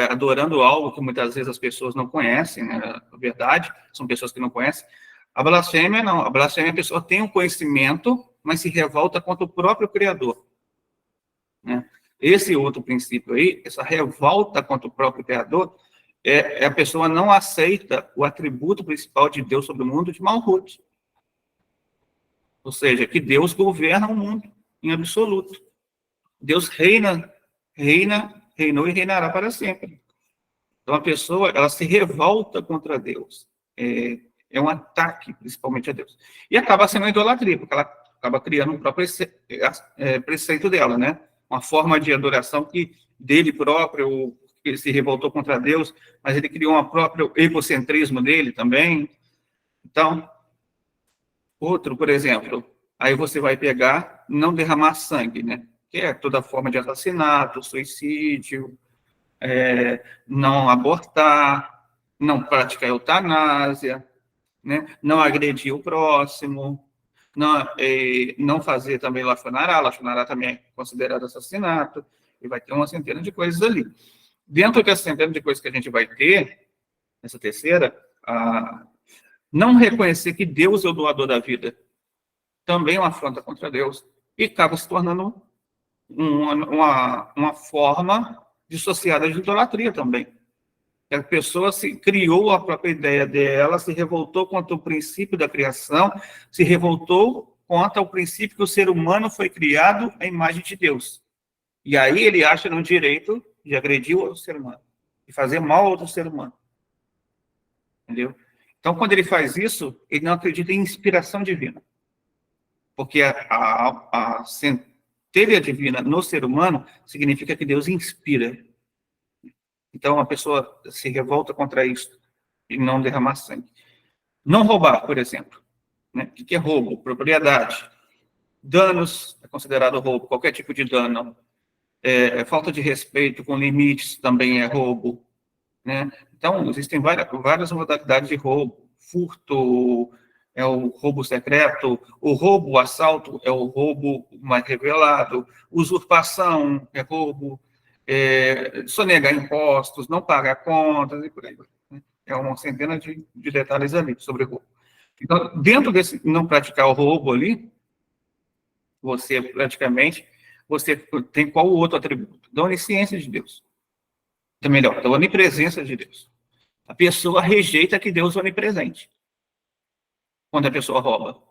adorando algo que muitas vezes as pessoas não conhecem, né? Na verdade, são pessoas que não conhecem. A blasfêmia não. A blasfêmia, a pessoa tem um conhecimento, mas se revolta contra o próprio Criador. Né? Esse outro princípio aí, essa revolta contra o próprio Criador, a pessoa não aceita o atributo principal de Deus sobre o mundo de Malhut. Ou seja, que Deus governa o mundo em absoluto. Deus reinou e reinará para sempre. Então, a pessoa, ela se revolta contra Deus. É um ataque, principalmente a Deus. E acaba sendo uma idolatria, porque ela acaba criando um próprio preceito dela, né? Uma forma de adoração que dele próprio, ele se revoltou contra Deus, mas ele criou um próprio egocentrismo dele também. Então, outro, por exemplo, aí você vai pegar, não derramar sangue, né? Que é toda forma de assassinato, suicídio, não abortar, não praticar eutanásia, né? Não agredir o próximo, não fazer também lachonará também é considerado assassinato, e vai ter uma centena de coisas ali. Dentro dessa centena de coisas que a gente vai ter, essa terceira, não reconhecer que Deus é o doador da vida, também é uma afronta contra Deus, e acaba se tornando uma forma dissociada de idolatria também. A pessoa se criou a própria ideia dela, se revoltou contra o princípio da criação, se revoltou contra o princípio que o ser humano foi criado à imagem de Deus. E aí ele acha no direito de agredir o outro ser humano, de fazer mal ao outro ser humano. Entendeu? Então, quando ele faz isso, ele não acredita em inspiração divina. Porque a centelha divina no ser humano significa que Deus inspira. Então, a pessoa se revolta contra isso e não derramar sangue. Não roubar, por exemplo. Né? O que é roubo? Propriedade. Danos é considerado roubo, qualquer tipo de dano. Falta de respeito com limites também é roubo. Né? Então, existem várias modalidades de roubo. Furto é o roubo secreto, o roubo, o assalto é o roubo mais revelado, usurpação é roubo, sonegar impostos, não pagar contas, e por aí vai. É uma centena de detalhes ali sobre roubo. Então, dentro desse não praticar o roubo ali, você tem qual o outro atributo? Da onisciência de Deus. Ou melhor, da onipresença de Deus. A pessoa rejeita que Deus é onipresente quando a pessoa rouba.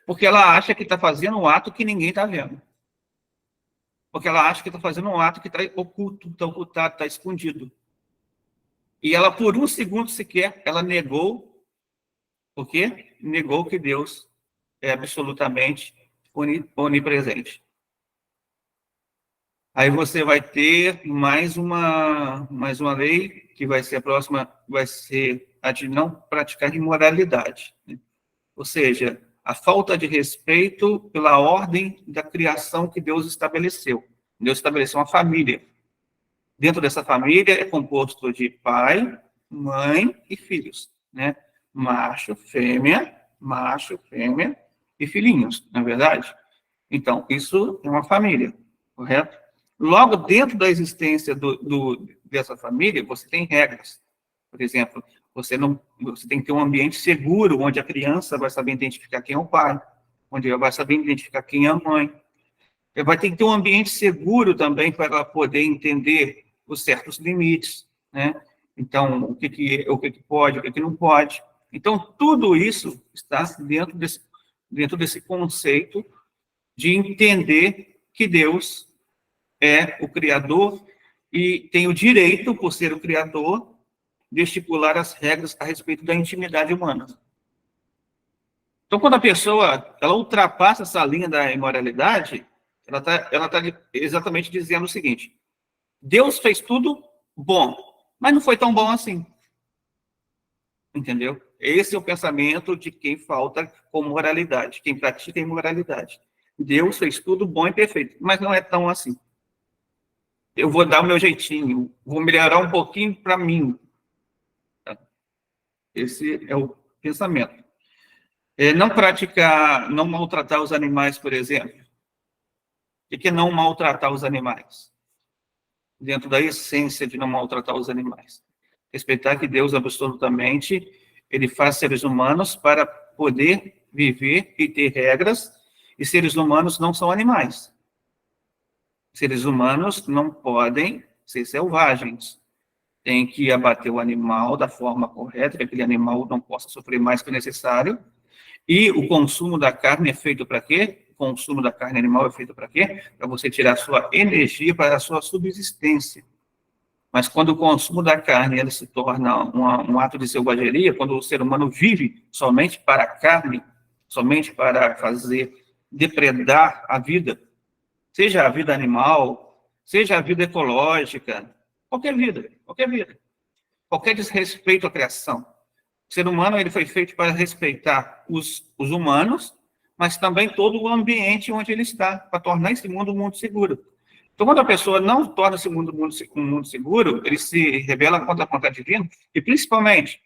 Porque ela acha que está fazendo um ato que ninguém está vendo. Porque ela acha que está fazendo um ato que está oculto, está ocultado, está escondido. E ela, por um segundo sequer, ela negou. O quê? Negou que Deus é absolutamente onipresente. Aí você vai ter mais uma lei, que vai ser a próxima, vai ser a de não praticar imoralidade. Né? Ou seja, a falta de respeito pela ordem da criação que Deus estabeleceu. Deus estabeleceu uma família. Dentro dessa família é composto de pai, mãe e filhos, né? Macho, fêmea e filhinhos, não é verdade? Então, isso é uma família, correto? Logo, dentro da existência dessa família, você tem regras. Por exemplo, você tem que ter um ambiente seguro, onde a criança vai saber identificar quem é o pai, onde ela vai saber identificar quem é a mãe. Ela vai ter que ter um ambiente seguro também para ela poder entender os certos limites, né? Então, o que pode, o que não pode. Então, tudo isso está dentro desse conceito de entender que Deus é o Criador e tem o direito, por ser o Criador, de estipular as regras a respeito da intimidade humana. Então, quando a pessoa ela ultrapassa essa linha da imoralidade, ela tá exatamente dizendo o seguinte: Deus fez tudo bom, mas não foi tão bom assim. Entendeu? Esse é o pensamento de quem falta com moralidade, quem pratica imoralidade. Deus fez tudo bom e perfeito, mas não é tão assim. Eu vou dar o meu jeitinho, vou melhorar um pouquinho para mim. Esse é o pensamento. Não praticar, não maltratar os animais, por exemplo. O que é não maltratar os animais? Dentro da essência de não maltratar os animais. Respeitar que Deus, absolutamente, ele faz seres humanos para poder viver e ter regras, e seres humanos não são animais. Seres humanos não podem ser selvagens. Tem que abater o animal da forma correta, que aquele animal não possa sofrer mais que o necessário. E o consumo da carne é feito para quê? O consumo da carne animal é feito para quê? Para você tirar sua energia para a sua subsistência. Mas quando o consumo da carne ele se torna um ato de selvageria, quando o ser humano vive somente para a carne, somente para depredar a vida, seja a vida animal, seja a vida ecológica, qualquer vida, qualquer desrespeito à criação. O ser humano ele foi feito para respeitar os humanos, mas também todo o ambiente onde ele está, para tornar esse mundo um mundo seguro. Então, quando a pessoa não torna esse mundo um mundo seguro, ele se rebela contra a vontade divina, e principalmente,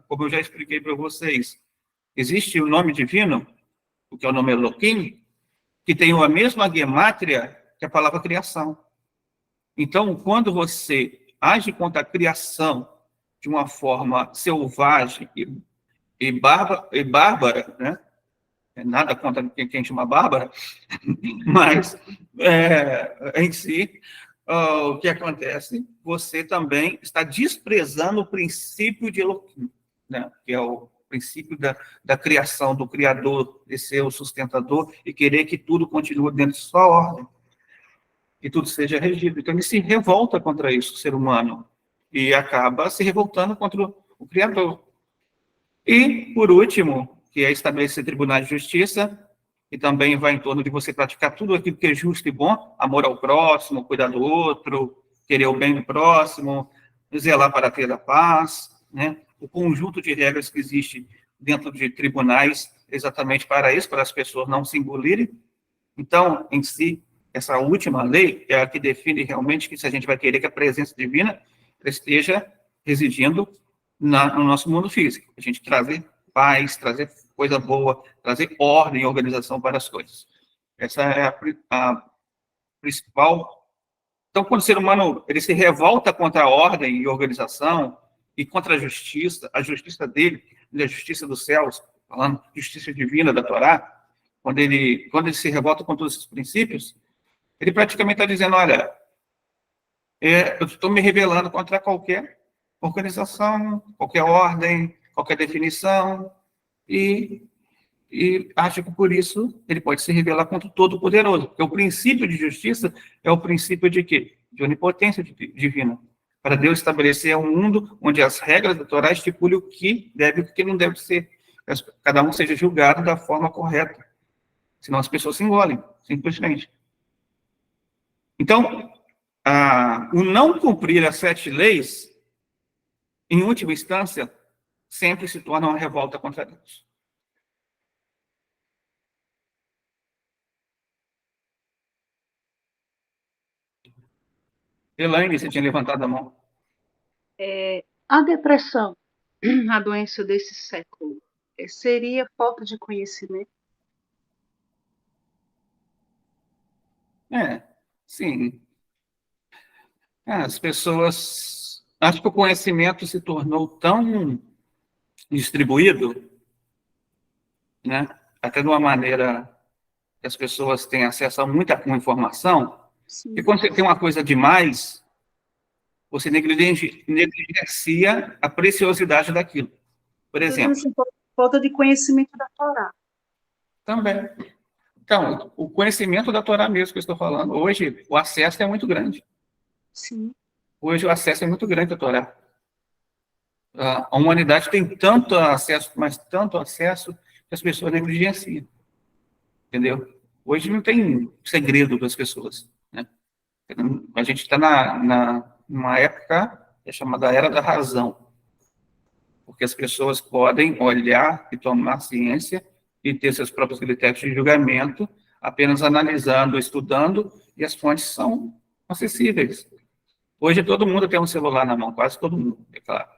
como eu já expliquei para vocês, existe o nome divino, o que é o nome Elohim, que tem a mesma gemátria que a palavra criação. Então, quando você age contra a criação de uma forma selvagem e bárbara, né? Nada contra quem chama Bárbara, mas em si, o que acontece? Você também está desprezando o princípio de Elohim, né? Que é o princípio da criação, do Criador, de ser o sustentador e querer que tudo continue dentro de sua ordem, que tudo seja regido. Então, ele se revolta contra isso, o ser humano, e acaba se revoltando contra o Criador. E, por último, que é estabelecer tribunais de justiça, e também vai em torno de você praticar tudo aquilo que é justo e bom, amor ao próximo, cuidar do outro, querer o bem do próximo, zelar para ter a paz, né? O conjunto de regras que existe dentro de tribunais, exatamente para isso, para as pessoas não se engolirem. Então, em si, essa última lei é a que define realmente que se a gente vai querer que a presença divina esteja residindo no nosso mundo físico. A gente trazer paz, trazer coisa boa, trazer ordem e organização para as coisas. Essa é a principal. Então, quando o ser humano ele se revolta contra a ordem e organização e contra a justiça dele, a justiça dos céus, falando justiça divina da Torá, quando ele se revolta contra esses princípios, ele praticamente está dizendo, olha, eu estou me rebelando contra qualquer organização, qualquer ordem, qualquer definição, e acha que por isso ele pode se rebelar contra o Todo-Poderoso, porque o princípio de justiça é o princípio de quê? De onipotência divina. Para Deus estabelecer um mundo onde as regras da Torá estipulem o que deve e o que não deve ser. Cada um seja julgado da forma correta. Senão as pessoas se engolem, simplesmente. Então, o não cumprir as 7 leis, em última instância, sempre se torna uma revolta contra Deus. Elaine, você tinha levantado a mão. A depressão, a doença desse século, seria falta de conhecimento? Sim. As pessoas... Acho que o conhecimento se tornou tão distribuído, né? Até de uma maneira que as pessoas têm acesso a muita informação, Sim. e quando você tem uma coisa demais, você negligencia a preciosidade daquilo. Por exemplo. Falta de conhecimento da Torá. Também. Então, o conhecimento da Torá mesmo que eu estou falando, hoje o acesso é muito grande. Sim. Hoje o acesso é muito grande à Torá. A humanidade tem tanto acesso, mas tanto acesso, que as pessoas negligenciam. Entendeu? Hoje não tem segredo para as pessoas, né? A gente está numa época que é chamada Era da Razão, porque as pessoas podem olhar e tomar ciência e ter seus próprios critérios de julgamento, apenas analisando, estudando, e as fontes são acessíveis. Hoje todo mundo tem um celular na mão, quase todo mundo, é claro.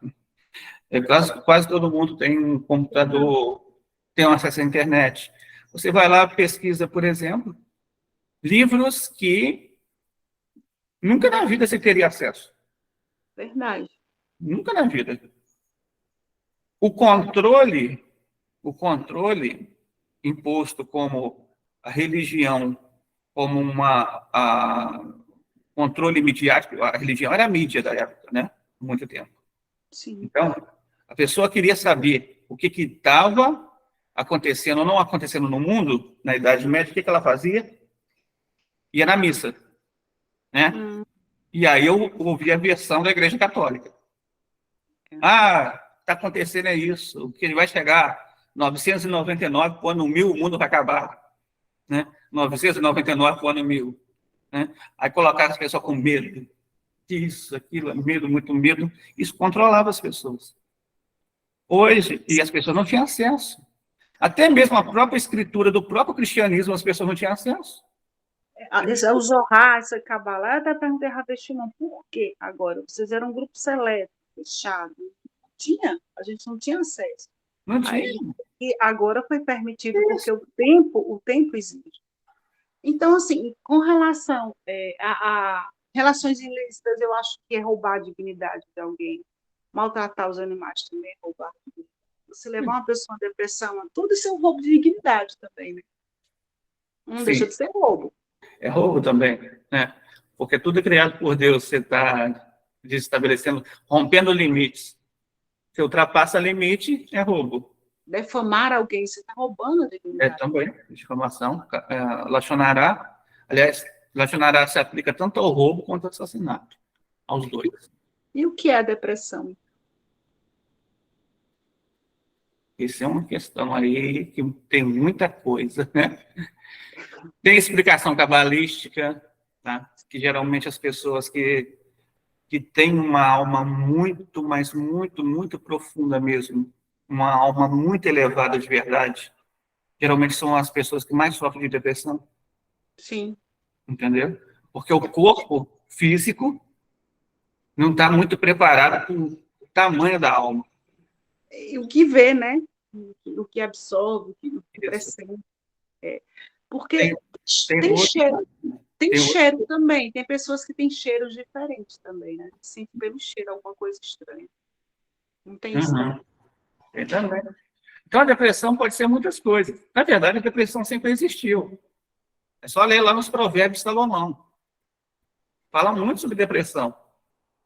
Quase todo mundo tem um computador, tem um acesso à internet. Você vai lá, pesquisa, por exemplo, livros que nunca na vida você teria acesso. Verdade. Nunca na vida. O controle imposto como a religião, como controle midiático, a religião era a mídia da época, né? Há muito tempo. Sim. Então, a pessoa queria saber o que estava acontecendo ou não acontecendo no mundo, na Idade Média, o que ela fazia? Ia na missa, né? E aí eu ouvi a versão da Igreja Católica. Está acontecendo isso, que ele vai chegar 999 para o ano 1000, o mundo vai acabar, né? 999 para o ano 1000, né? Aí colocar as pessoas com medo, isso, aquilo, medo, muito medo, isso controlava as pessoas. Hoje, e as pessoas não tinham acesso. Até mesmo a própria escritura do próprio cristianismo, as pessoas não tinham acesso. O Zohar, essa Kabbalah, eu até perguntei a Shimon, por que agora? Vocês eram um grupo seleto, fechado. Tinha, a gente não tinha acesso. Não tinha. E agora foi permitido, porque o tempo exige. Então, assim, com relação a relações ilícitas, eu acho que é roubar a dignidade de alguém. Maltratar os animais também é roubar. Você levar uma pessoa à depressão, tudo isso é um roubo de dignidade também, né? Não deixa de ser roubo. É roubo também, né? Porque tudo é criado por Deus, você está estabelecendo, rompendo limites. Se ultrapassa limite, é roubo. Defamar alguém, você está roubando a dignidade. Também, difamação, lachonará. Aliás, lachonará se aplica tanto ao roubo quanto ao assassinato, aos dois. E o que é a depressão? Isso é uma questão aí que tem muita coisa, né? Tem explicação cabalística, tá? Que geralmente as pessoas que têm uma alma muito, mas muito, muito profunda mesmo, uma alma muito elevada de verdade, geralmente são as pessoas que mais sofrem de depressão. Sim. Entendeu? Porque o corpo físico não está muito preparado para o tamanho da alma. E o que vê, né? O que absorve, o que presente. Porque tem cheiro. Tem cheiro também. Tem pessoas que têm cheiros diferentes também, né? Sente pelo cheiro alguma coisa estranha. Não tem isso também. Tem também. Então, a depressão pode ser muitas coisas. Na verdade, a depressão sempre existiu. É só ler lá nos Provérbios de Salomão. Fala muito sobre depressão.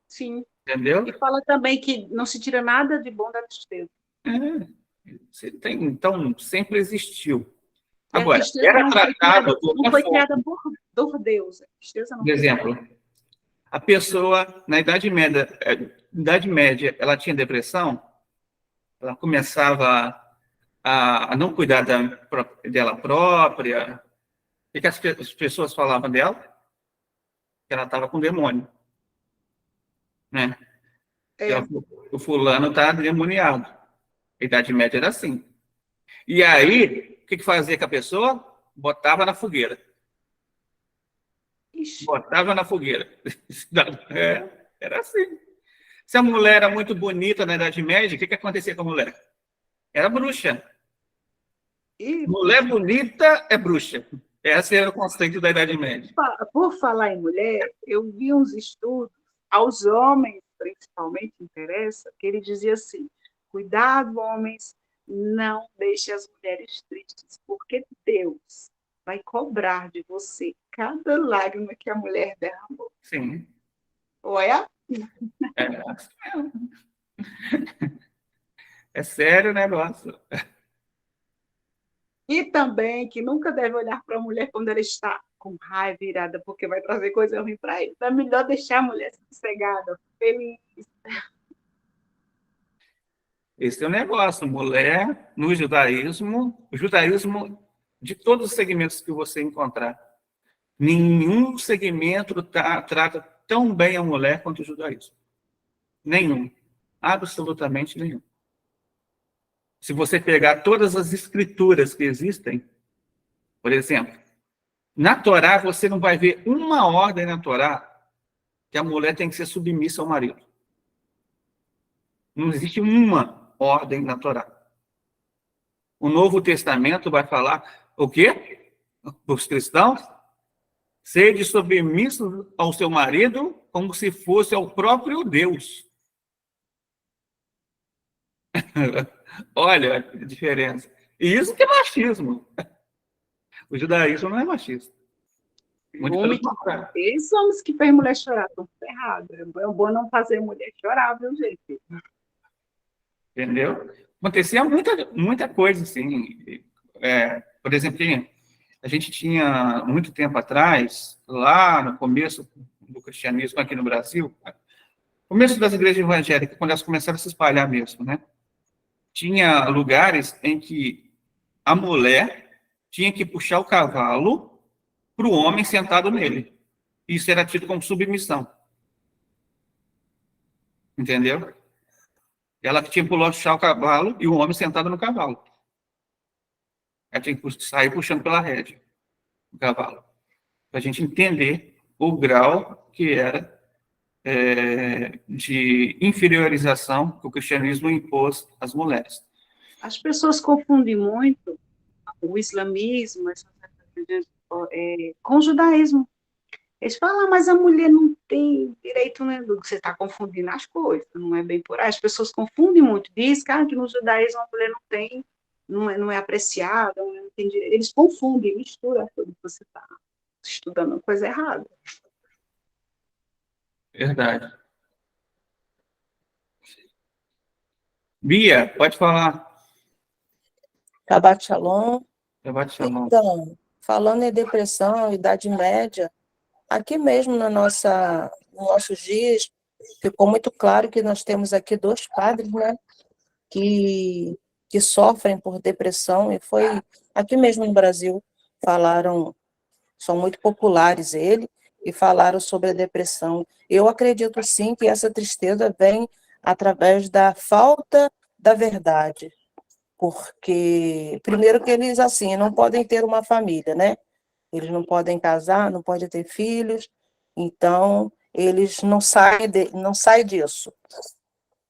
Sim. Entendeu? E fala também que não se tira nada de bom da tristeza. Então, sempre existiu. Agora, tristeza era tratado não foi criada por Deus. A tristeza não por exemplo, a pessoa, na Idade Média, ela tinha depressão, ela começava a não cuidar dela própria. O que as pessoas falavam dela? Que ela estava com demônio. Né? O fulano está demoniado. A Idade Média era assim. E aí, o que fazia com a pessoa? Botava na fogueira. Ixi. Botava na fogueira. Era assim. Se a mulher era muito bonita na Idade Média, o que acontecia com a mulher? Era bruxa. Mulher bonita é bruxa. Esse era o conceito da Idade Média. Por falar em mulher, eu vi uns estudos, aos homens principalmente interessa, que ele dizia assim, cuidado, homens, não deixe as mulheres tristes, porque Deus vai cobrar de você cada lágrima que a mulher derramou. Sim. Olha? É sério o negócio. E também que nunca deve olhar para a mulher quando ela está com raiva irada, porque vai trazer coisa ruim para ele. Então é melhor deixar a mulher sossegada, feliz. Esse é o negócio. Mulher, no judaísmo, o judaísmo, de todos os segmentos que você encontrar, nenhum segmento trata tão bem a mulher quanto o judaísmo. Nenhum. Absolutamente nenhum. Se você pegar todas as escrituras que existem, por exemplo, na Torá você não vai ver uma ordem na Torá que a mulher tem que ser submissa ao marido. Não existe uma ordem na Torá. O Novo Testamento vai falar o quê? Os cristãos? Sede submissos ao seu marido como se fosse ao próprio Deus. Olha a diferença. E isso que é machismo. O judaísmo não é machista. Muito pelo contrário. Esses homens que fez mulher chorar estão ferrados. É bom não fazer mulher chorar, viu, gente? Entendeu? Acontecia muita coisa, assim. Por exemplo, a gente tinha, muito tempo atrás, lá no começo do cristianismo aqui no Brasil, começo das igrejas evangélicas, quando elas começaram a se espalhar mesmo, né? Tinha lugares em que a mulher tinha que puxar o cavalo para o homem sentado nele. Isso era tido como submissão. Entendeu? Ela tinha que puxar o cavalo e o homem sentado no cavalo. Ela tinha que sair puxando pela rédea o cavalo. Para a gente entender o grau que era de inferiorização que o cristianismo impôs às mulheres. As pessoas confundem muito o islamismo com o judaísmo. Eles falam, mas a mulher não tem direito, né? Você está confundindo as coisas, não é bem por aí. As pessoas confundem muito, diz que no judaísmo a mulher não tem, não é apreciada, não tem direito. Eles confundem, misturam tudo. Você está estudando uma coisa errada. Verdade. Bia, pode falar. Shabbat Shalom. Shabbat Shalom. Então, falando em depressão, Idade Média, aqui mesmo nos nossos dias, ficou muito claro que nós temos aqui 2 padres, né, que sofrem por depressão, e foi aqui mesmo no Brasil, falaram, são muito populares ele, e falaram sobre a depressão. Eu acredito sim que essa tristeza vem através da falta da verdade, porque, primeiro que eles, assim, não podem ter uma família, né? Eles não podem casar, não podem ter filhos, então eles não saem disso.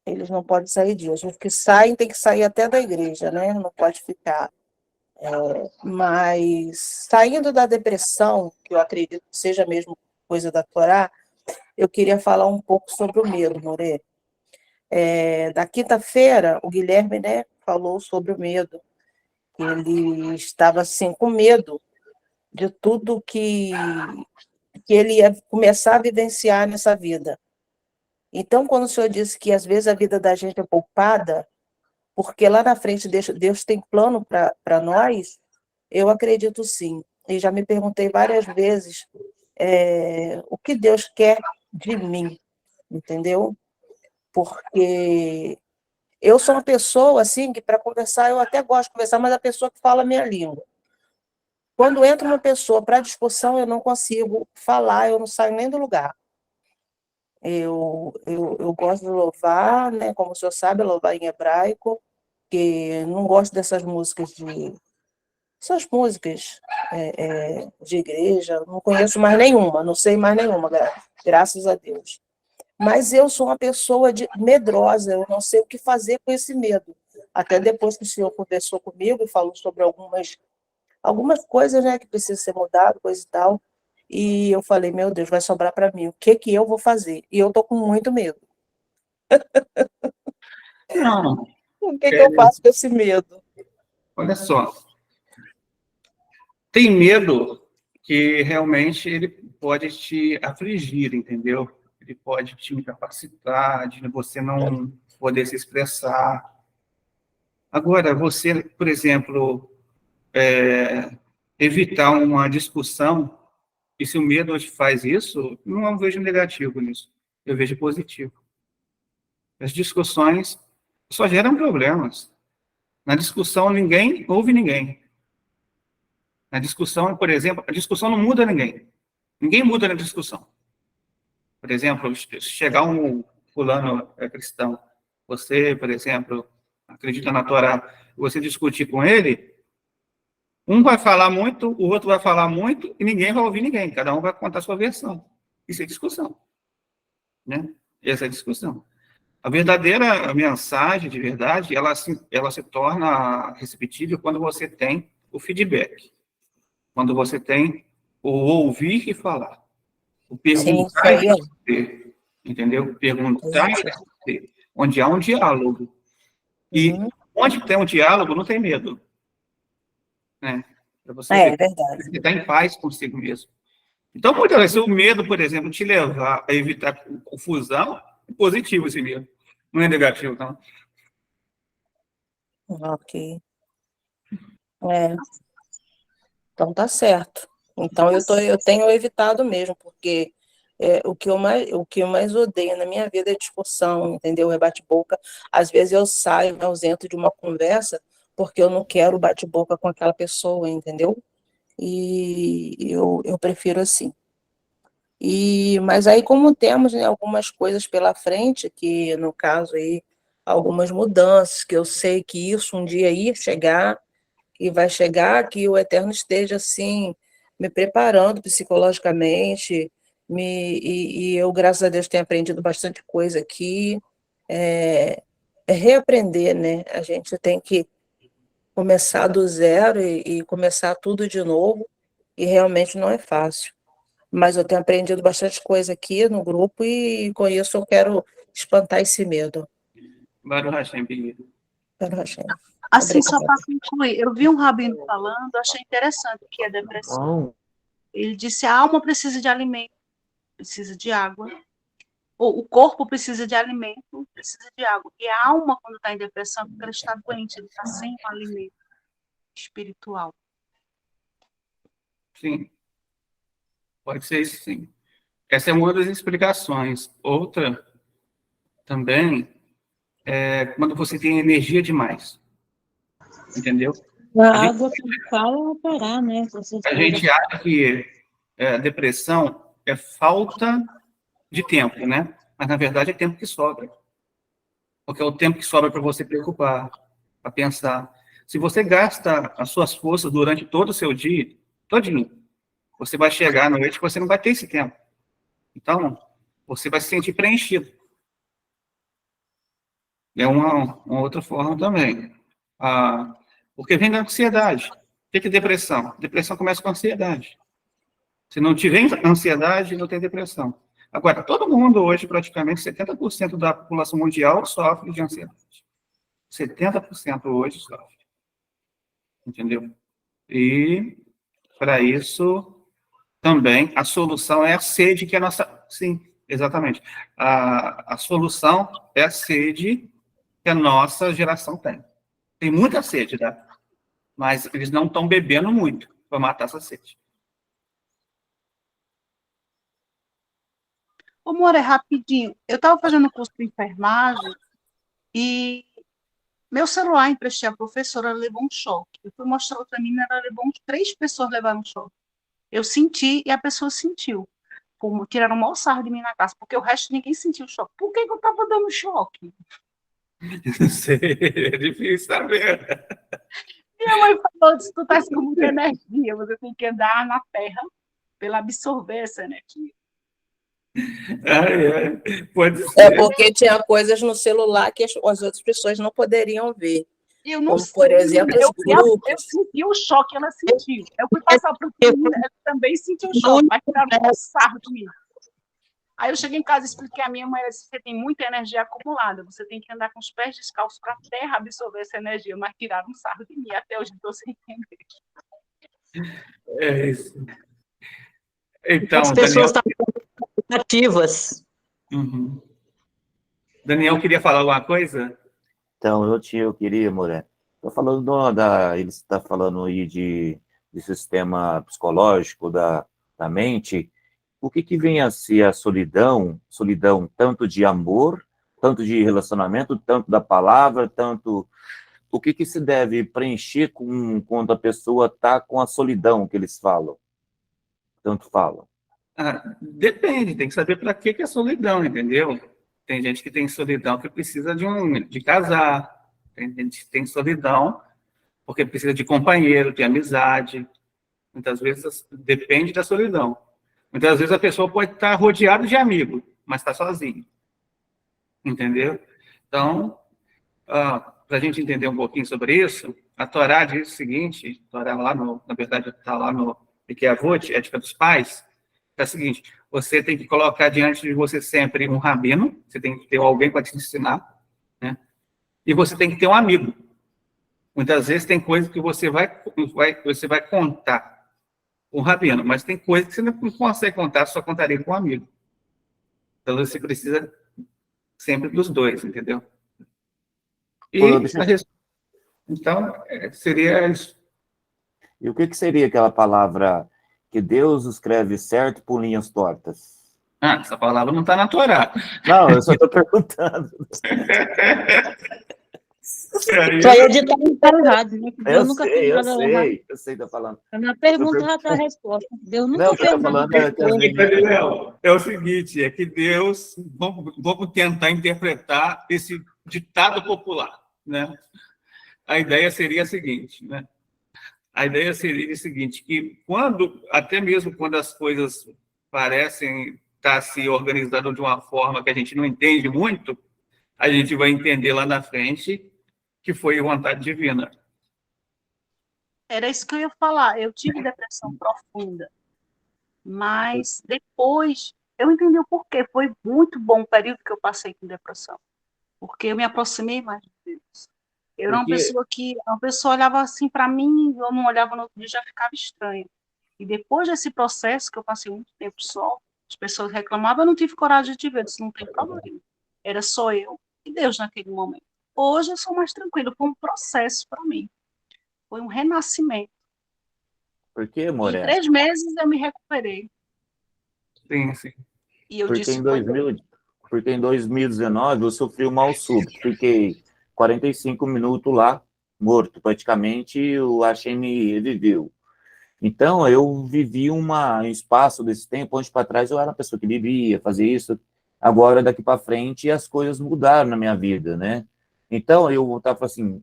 Eles não podem sair disso. Os que saem tem que sair até da igreja, né? Não pode ficar. Mas saindo da depressão, que eu acredito que seja mesmo coisa da Torá, eu queria falar um pouco sobre o medo, More. Da quinta-feira, o Guilherme, né, falou sobre o medo. Ele estava assim com medo de tudo que ele ia começar a vivenciar nessa vida. Então, quando o senhor disse que às vezes a vida da gente é poupada, porque lá na frente Deus tem plano para nós, eu acredito sim. E já me perguntei várias vezes o que Deus quer de mim, entendeu? Porque eu sou uma pessoa, assim, que para conversar, eu até gosto de conversar, mas a pessoa que fala a minha língua. Quando entra uma pessoa para discussão, eu não consigo falar, eu não saio nem do lugar. Eu gosto de louvar, né? Como o senhor sabe, louvar em hebraico, que não gosto dessas músicas de igreja, não conheço mais nenhuma, não sei mais nenhuma, graças a Deus. Mas eu sou uma pessoa medrosa, eu não sei o que fazer com esse medo. Até depois que o senhor conversou comigo e falou sobre algumas coisas, né, que precisam ser mudadas, coisa e tal, e eu falei, meu Deus, vai sobrar para mim, o que eu vou fazer? E eu estou com muito medo. Não, O que eu faço com esse medo? olha só. Tem medo que realmente ele pode te afligir, entendeu? Ele pode te incapacitar, de você não poder se expressar. Agora, você, por exemplo, evitar uma discussão, e se o medo faz isso, não vejo negativo nisso, eu vejo positivo. As discussões só geram problemas. Na discussão, ninguém ouve ninguém. Na discussão, por exemplo, a discussão não muda ninguém. Ninguém muda na discussão. Por exemplo, se chegar um fulano cristão, você, por exemplo, acredita na Torá, você discutir com ele, um vai falar muito, o outro vai falar muito, e ninguém vai ouvir ninguém. Cada um vai contar a sua versão. Isso é discussão. Né? Essa é a discussão. A verdadeira mensagem, de verdade, ela se torna receptível quando você tem o feedback. Quando você tem o ouvir e falar. O perguntar e responder. Entendeu? Perguntar e responder. Onde há um diálogo. E onde tem um diálogo, não tem medo. Né? É verdade. Você está em paz consigo mesmo. Então, muitas vezes, o medo, por exemplo, te levar a evitar confusão, é positivo esse medo. Não é negativo, não. Ok. Então tá certo. Então eu tenho evitado mesmo, porque o que eu mais odeio na minha vida é discussão, entendeu? É bate-boca. Às vezes eu saio, me ausento de uma conversa porque eu não quero bate-boca com aquela pessoa, entendeu? E eu prefiro assim. Mas aí, como temos, né, algumas coisas pela frente, que no caso aí, algumas mudanças, que eu sei que isso um dia ia chegar, e vai chegar, que o Eterno esteja assim, me preparando psicologicamente, e eu, graças a Deus, tenho aprendido bastante coisa aqui. É reaprender, né? A gente tem que começar do zero e começar tudo de novo, e realmente não é fácil. Mas eu tenho aprendido bastante coisa aqui no grupo e com isso eu quero espantar esse medo. Baruch Hashem, querido. Baruch Hashem. Assim, só para concluir, eu vi um rabino falando, achei interessante que é depressão. Ele disse: a alma precisa de alimento, precisa de água. O corpo precisa de alimento, precisa de água. E a alma, quando está em depressão, porque ela está doente, ele está sem alimento espiritual. Sim. Pode ser isso, sim. Essa é uma das explicações. Outra também é quando você tem energia demais. Entendeu? A água principal é parar, né? A gente acha que depressão é falta de tempo, né? Mas, na verdade, é tempo que sobra. Porque é o tempo que sobra para você preocupar, para pensar. Se você gasta as suas forças durante todo o seu dia, todinho, você vai chegar à noite e você não vai ter esse tempo. Então, você vai se sentir preenchido. É uma outra forma também. Porque vem da ansiedade. O que é depressão? Depressão começa com ansiedade. Se não tiver ansiedade, não tem depressão. Agora, todo mundo hoje, praticamente 70% da população mundial sofre de ansiedade. 70% hoje sofre. Entendeu? E, para isso, também, a solução é a sede que a nossa... Sim, exatamente. A solução é a sede que a nossa geração tem. Tem muita sede, tá? Mas eles não estão bebendo muito para matar essa sede. Ô, More, rapidinho. Eu estava fazendo curso de enfermagem e meu celular, emprestei à professora, ela levou um choque. Eu fui mostrar outra menina, ela levou 3 pessoas levaram um choque. Eu senti e a pessoa sentiu. Tiraram o maior sarro de mim na classe, porque o resto ninguém sentiu o choque. Por que eu estava dando choque? Não sei, é difícil saber. Minha mãe falou: se tu estás com muita energia, você tem que andar na terra para ela absorver essa energia. Pode ser. Porque tinha coisas no celular que as outras pessoas não poderiam ver. Eu não Como, sei, por exemplo, os grupos. eu senti o choque, ela sentiu. Eu fui passar para o menino, ela também sentiu o choque, mas tiraram um sarro de mim. Aí eu cheguei em casa e expliquei à minha mãe: ela disse: você tem muita energia acumulada, você tem que andar com os pés descalços para a terra absorver essa energia, mas tiraram um sarro de mim, até hoje estou sem entender. É isso. Então, as pessoas estão ativas. Daniel queria falar alguma coisa? Então, eu queria, Moré, Estou falando ele está falando aí de sistema psicológico da mente. O que vem a ser a solidão? Solidão tanto de amor, tanto de relacionamento, tanto da palavra, tanto... O que se deve preencher quando a pessoa está com a solidão que eles falam? Tanto falam. Depende, tem que saber para que é solidão, entendeu? Tem gente que tem solidão que precisa de casar, tem gente que tem solidão porque precisa de companheiro, de amizade. Muitas vezes depende da solidão. Muitas vezes a pessoa pode estar rodeada de amigos, mas está sozinha. Entendeu? Então, para a gente entender um pouquinho sobre isso, a Torá diz o seguinte, a Torá na verdade está lá no Avot, Ética dos Pais, é o seguinte: você tem que colocar diante de você sempre um rabino, você tem que ter alguém para te ensinar, né? E você tem que ter um amigo. Muitas vezes tem coisas que você vai contar com o rabino, mas tem coisas que você não consegue contar, só contaria com um amigo. Então você precisa sempre dos dois, entendeu? E então seria isso. E o que seria aquela palavra que Deus escreve certo por linhas tortas? Essa palavra não está na Torá. Não, eu só estou perguntando. Só ia editar não tá errado, né? Deus nunca fez nada errado. Eu sei que está falando. Na pergunta já está a resposta. Deus nunca fez nada errado. É o seguinte, é que Deus... Vamos tentar interpretar esse ditado popular, né? A ideia seria a seguinte, né? A ideia seria o seguinte, que até mesmo quando as coisas parecem estar se organizando de uma forma que a gente não entende muito, a gente vai entender lá na frente que foi vontade divina. Era isso que eu ia falar. Eu tive depressão profunda, mas depois eu entendi o porquê. Foi muito bom o período que eu passei com depressão, porque eu me aproximei mais de Deus. Eu era uma pessoa que a pessoa olhava assim para mim, eu não olhava no outro dia, já ficava estranha. E depois desse processo, que eu passei muito tempo só, as pessoas reclamavam, eu não tive coragem de ver, disse, não tem problema. Era só eu e Deus naquele momento. Hoje eu sou mais tranquila, foi um processo para mim. Foi um renascimento. Por que, Morena? Em 3 meses eu me recuperei. Sim, sim. E eu Porque disse, porque em 2019 eu sofri um mal súbito. Fiquei 45 minutos lá, morto praticamente, e o Hashem me reviveu. Então, eu vivi um espaço desse tempo, onde para trás eu era uma pessoa que vivia, fazia isso. Agora, daqui para frente, as coisas mudaram na minha vida, né? Então, eu estava assim,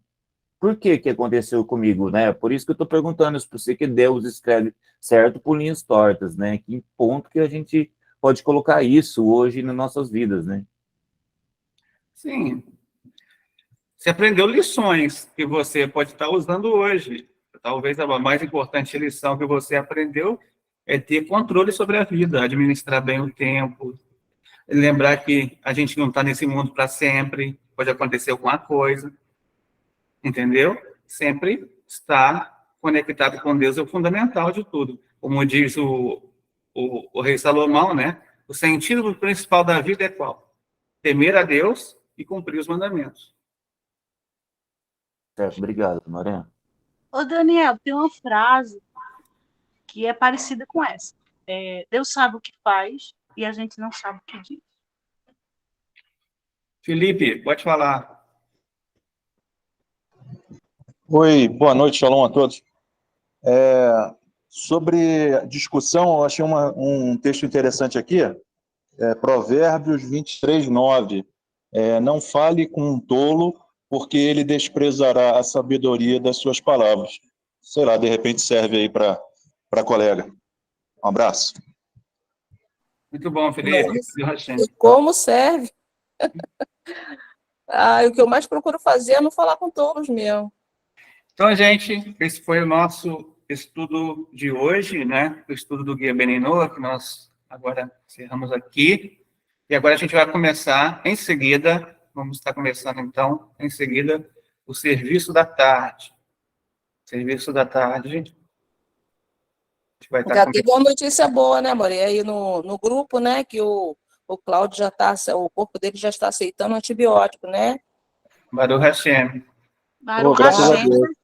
por que aconteceu comigo, né? Por isso que eu estou perguntando isso para você, que Deus escreve certo por linhas tortas, né? Que ponto que a gente pode colocar isso hoje nas nossas vidas, né? Sim. Você aprendeu lições que você pode estar usando hoje. Talvez a mais importante lição que você aprendeu é ter controle sobre a vida, administrar bem o tempo, lembrar que a gente não está nesse mundo para sempre, pode acontecer alguma coisa, entendeu? Sempre estar conectado com Deus é o fundamental de tudo. Como diz o rei Salomão, né? O sentido principal da vida é qual? Temer a Deus e cumprir os mandamentos. Certo, obrigado, Morena. ô Daniel, tem uma frase que é parecida com essa. Deus sabe o que faz e a gente não sabe o que diz. Felipe, pode falar. Oi, boa noite, shalom a todos. Sobre discussão, eu achei um texto interessante aqui, Provérbios 23:9. Não fale com um tolo, porque ele desprezará a sabedoria das suas palavras. Sei lá, de repente serve aí para colega. Um abraço. Muito bom, Felipe. E como serve? O que eu mais procuro fazer é não falar com tolos mesmo. Então, gente, esse foi o nosso estudo de hoje, né? O estudo do Guia Beninoa, que nós agora encerramos aqui. E agora a gente vai começar em seguida, vamos estar começando então, em seguida, o serviço da tarde. Serviço da tarde. A gente vai estar Já teve uma notícia boa, né, amor? E aí no grupo, né, que o Cláudio já está, o corpo dele já está aceitando antibiótico, né? Baruch Hashem. Baruch graças a Hashem. Deus.